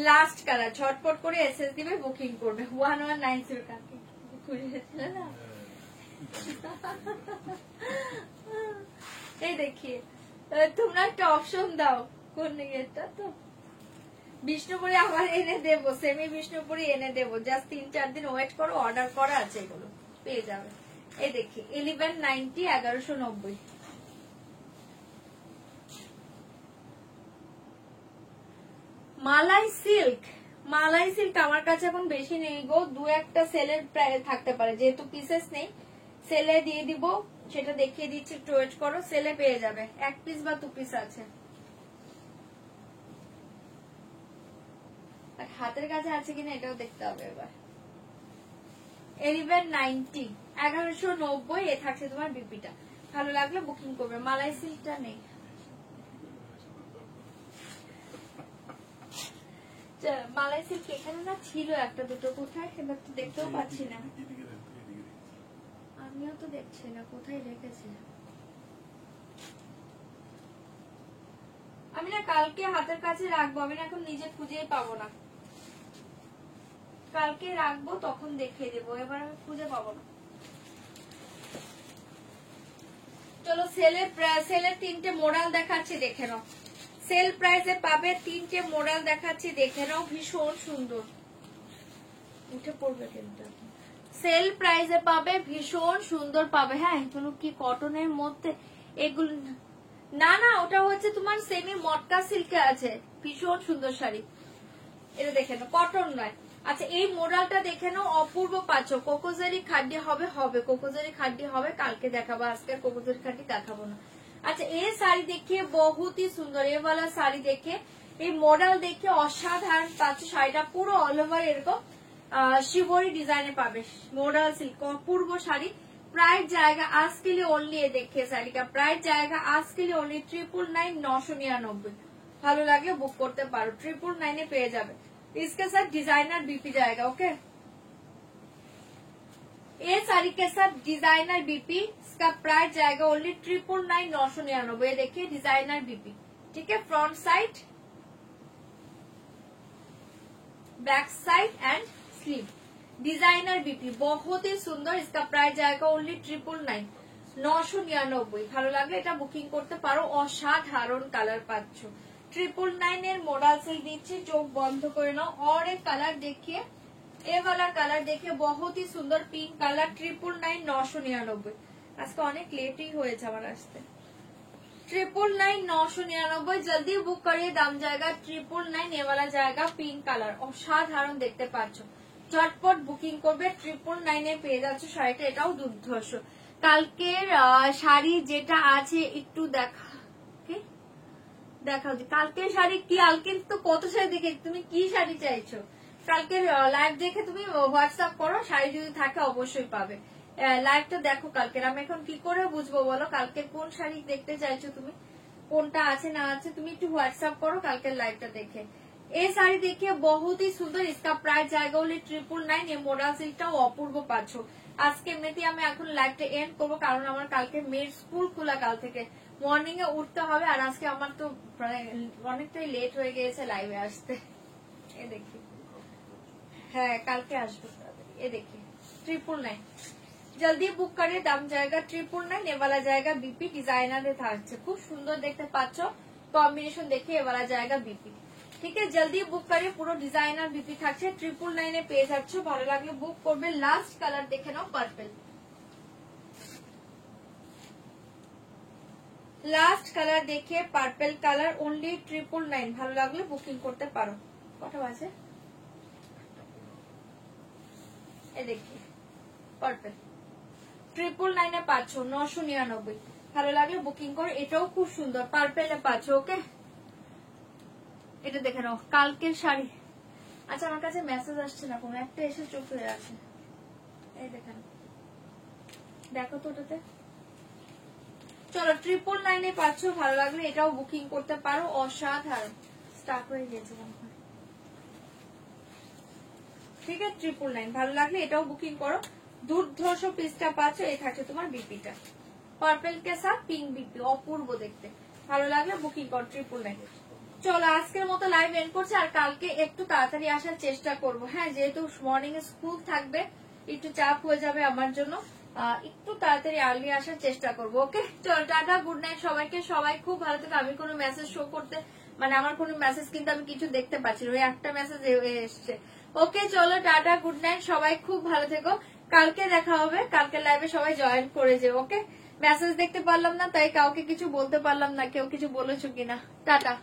লাস্ট কালার, ঝটপট করে এসএস দিবে, বুকিং করবে 1190 কাকে খুঁজে গেছিল না। এই দেখিয়ে তোমরা একটা অপশন দাও, কোন এটা তো বিষ্ণুপুরি আবার এনে দেবো, সেমি বিষ্ণুপুরি এনে দেবো, জাস্ট 3-4 দিন ওয়েট করো, অর্ডার করা আছে, এগুলো পেয়ে যাবে। এই দেখি 1190 1190। মালাই সিল্ক, মালাই সিল্ক আমার কাছে এখন বেশি নেই গো, দু একটা সেলের প্রায় থাকতে পারে, যেহেতু পিসেস নেই সেলে দিয়ে দিব, সেটা দেখিয়ে দিচ্ছি, একটু ওয়েট করো, সেলে পেয়ে যাবে, 1 পিস বা 2 পিস আছে। হাতের কাছে আছে কিনা এটাও দেখতে হবে এবার। 1190 1190 এ থাকছে তোমার বিপিটা, ভালো লাগলে বুকিং করবে। মালাই সিল্কটা নেই, মালাই সিল্ক এখানে না ছিল একটা দুটো, কোথায় এবার তো দেখতেও পাচ্ছি না, আমিও তো দেখছি না কোথায় রেখেছে। আমি না কালকে হাতের কাছে রাখবো, আমি না এখন নিজে খুঁজেই পাবো না, কালকে রাখবো তখন দেখিয়ে দেবো, এবার আমি খুঁজে পাবো না। চলো সেলের 3টে মডেল দেখাচ্ছি, দেখে নাও, সেল প্রাইসে পাবে 3টে মডেল দেখাচ্ছি, দেখে নাও, ভীষণ সুন্দর, উঠে পড়বে কিন্তু, সেল প্রাইসে পাবে, ভীষণ সুন্দর পাবে। হ্যাঁ এগুলো কি কটনের মধ্যে, এগুলো না না ওটা হচ্ছে তোমার সেমি মটকা সিল্কে আছে, ভীষণ সুন্দর শাড়ি, এটা দেখে নাও, কটন নয়। আচ্ছা এই মডেলটা দেখে নাও, অপূর্ব পাচ্ছ, কোকোজারি খাড্ডি হবে, কোকোজারি খাড্ডি হবে, কালকে দেখাবো, আজকে কোকোজারি খাড্ডি দেখাবো না। अच्छा ये साड़ी देखिए बहुत ही सुंदर, ये वाला साड़ी देखिए, ये मॉडल देखिए असाधारण पाচ্ছ, শাড়িটা পুরো অল ওভার এরকম শিবরি ডিজাইনে পাবে, মডেল সিল্ক অপূর্ব শাড়ি। प्राइस जाएगा आज के लिए ओनली, ये देखिए साड़ी का प्राइस जाएगा आज के लिए ओनली 999 999। ভালো লাগলে বুক করতে পারো, 999 এ পেয়ে যাবে। इसके साथ डिजाइनर बीपी जाएगा, ओके। ये साड़ी के साथ डिजाइनर बीपी, इसका प्राइस जाएगा ओनली 999 999। ये देखिए डिजाइनर बीपी, ठीक है, front side, back side and sleeve, designer BP बहुत ही सुंदर। इसका प्राइस जाएगा ओनली 999 999। ভালো লাগলে এটা বুকিং করতে পারো, অসাধারণ কালার পাচ্ছ। 999 এর মডেল সিল দিচ্ছি, চোখ বন্ধ করে নাও। और एक कलर देखिए, ये वाला कलर देखिए बहुत ही सुंदर पिंक कलर, 999 999। আজকে অনেক লেটই হয়েছে আমার আসতে। 999 999 जल्दी बुक करिए, दाम जाएगा 999। ये वाला जाएगा पिंक कलर, অসাধারণ দেখতে পাচ্ছ, ঝটপট বুকিং করবে, 999 এ পেয়ে যাচ্ছ শাড়িটা, এটাও দুর্ধর্ষ। কালকের শাড়ি যেটা আছে একটু দেখাও যে কালকের শাড়ি কি, কালকে তো কত শাড়ি দেখে, তুমি কি শাড়ি চাইছো, কালকের লাইভ দেখে তুমি হোয়াটসঅ্যাপ করো, শাড়ি যদি থাকে অবশ্যই পাবে। লাইভটা দেখো কালকের, আমি এখন কি করে বুঝবো বলো কালকে কোন শাড়ি দেখতে চাইছো তুমি, কোনটা আছে না আছে, তুমি একটু হোয়াটসঅ্যাপ করো কালকের লাইভটা দেখে। এই শাড়ি देखिए बहुत ही सुंदर, इसका प्राइस जाएगा ओनली 999। ये মডেল সিল্কটাও অপূর্ব পাচ্ছ। আজকে এমনিতেই আমি এখন লাইভটা এন্ড করবো, কারণ আমার কালকে মেয়ের স্কুল খোলা, কাল থেকে মর্নিং এ উঠতে হবে, আর আজকে আমার তো অনেকটাই লেট হয়ে গিয়েছে লাইভে আসতে। এ দেখি, হ্যাঁ কালকে আসবো। এ দেখি 999, जल्दी बुक करिए, दाम जाएगा 999। ये वाला जाएगा बीपी, डिजाइनर থাকছে, খুব সুন্দর দেখতে পাচ্ছ, কম্বিনেশন দেখে এ वाला जाएगा बीपी, ঠিক আছে। জলদি বুক করিয়ে, পুরো ডিজাইনার বিপি থাকছে, 999 এ পেয়ে যাচ্ছ, ভালো লাগলে বুক করবে। লাস্ট কালার দেখে নাও, পার্পল, লাস্ট কালার দেখে পার্পল কালার, অনলি 999। ভালো লাগলে বুকিং করতে পারো। কটা বাজে এই দেখি পার্পল 999 পাচ্ছ 999। ভালো লাগলে বুকিং করো, এটাও খুব সুন্দর পার্পেলে পাচ্ছ। ওকে এটা দেখে নাও কালকের শাড়ি। আচ্ছা আমার কাছে মেসেজ আসছে না, কোনো একটা এসে চুপ হয়ে আছে। এই দেখেন দেখো তো ওটাতে। চলো 999 পাচ্ছ, ভালো লাগলে এটাও বুকিং করতে পারো। অসাধারণ স্টার্ট হয়ে গেছে ঠিক আছে। 999 ভালো লাগলে এটাও বুকিং করো। দুর্ধর্ষ পিসটা পাচ্ছ। এই থাকছে তোমার বিপিটা পার্পল কে সাথ পিঙ্ক বিপি, অপূর্ব দেখতে। ভালো লাগলে বুকিং করো 999। চলো আজকের মতো লাইভ এন্ড করছি, আর কালকে একটু তাড়াতাড়ি আসার চেষ্টা করব। হ্যাঁ যেহেতু মর্নিং এ স্কুল থাকবে একটু চাপ হয়ে যাবে আমার জন্য, একটু তাড়াতাড়ি আর্লি আসার চেষ্টা করব। ওকে চলো টাটা গুড নাইট সবাইকে, সবাই খুব ভালো থেকে। আমি কোনো মেসেজ শো করতে মানে আমার কোনো মেসেজ কিন্তু আমি কিছু দেখতে পাচ্ছি না, ওই একটা মেসেজ এসছে। ওকে চলো টাটা গুড নাইট সবাই খুব ভালো থেকো, কালকে দেখা হবে। কালকে লাইভে সবাই জয়েন করে যে। ওকে মেসেজ দেখতে পারলাম না তাই কাউকে কিছু বলতে পারলাম না, কেউ কিছু বলেছো কিনা। টাটা।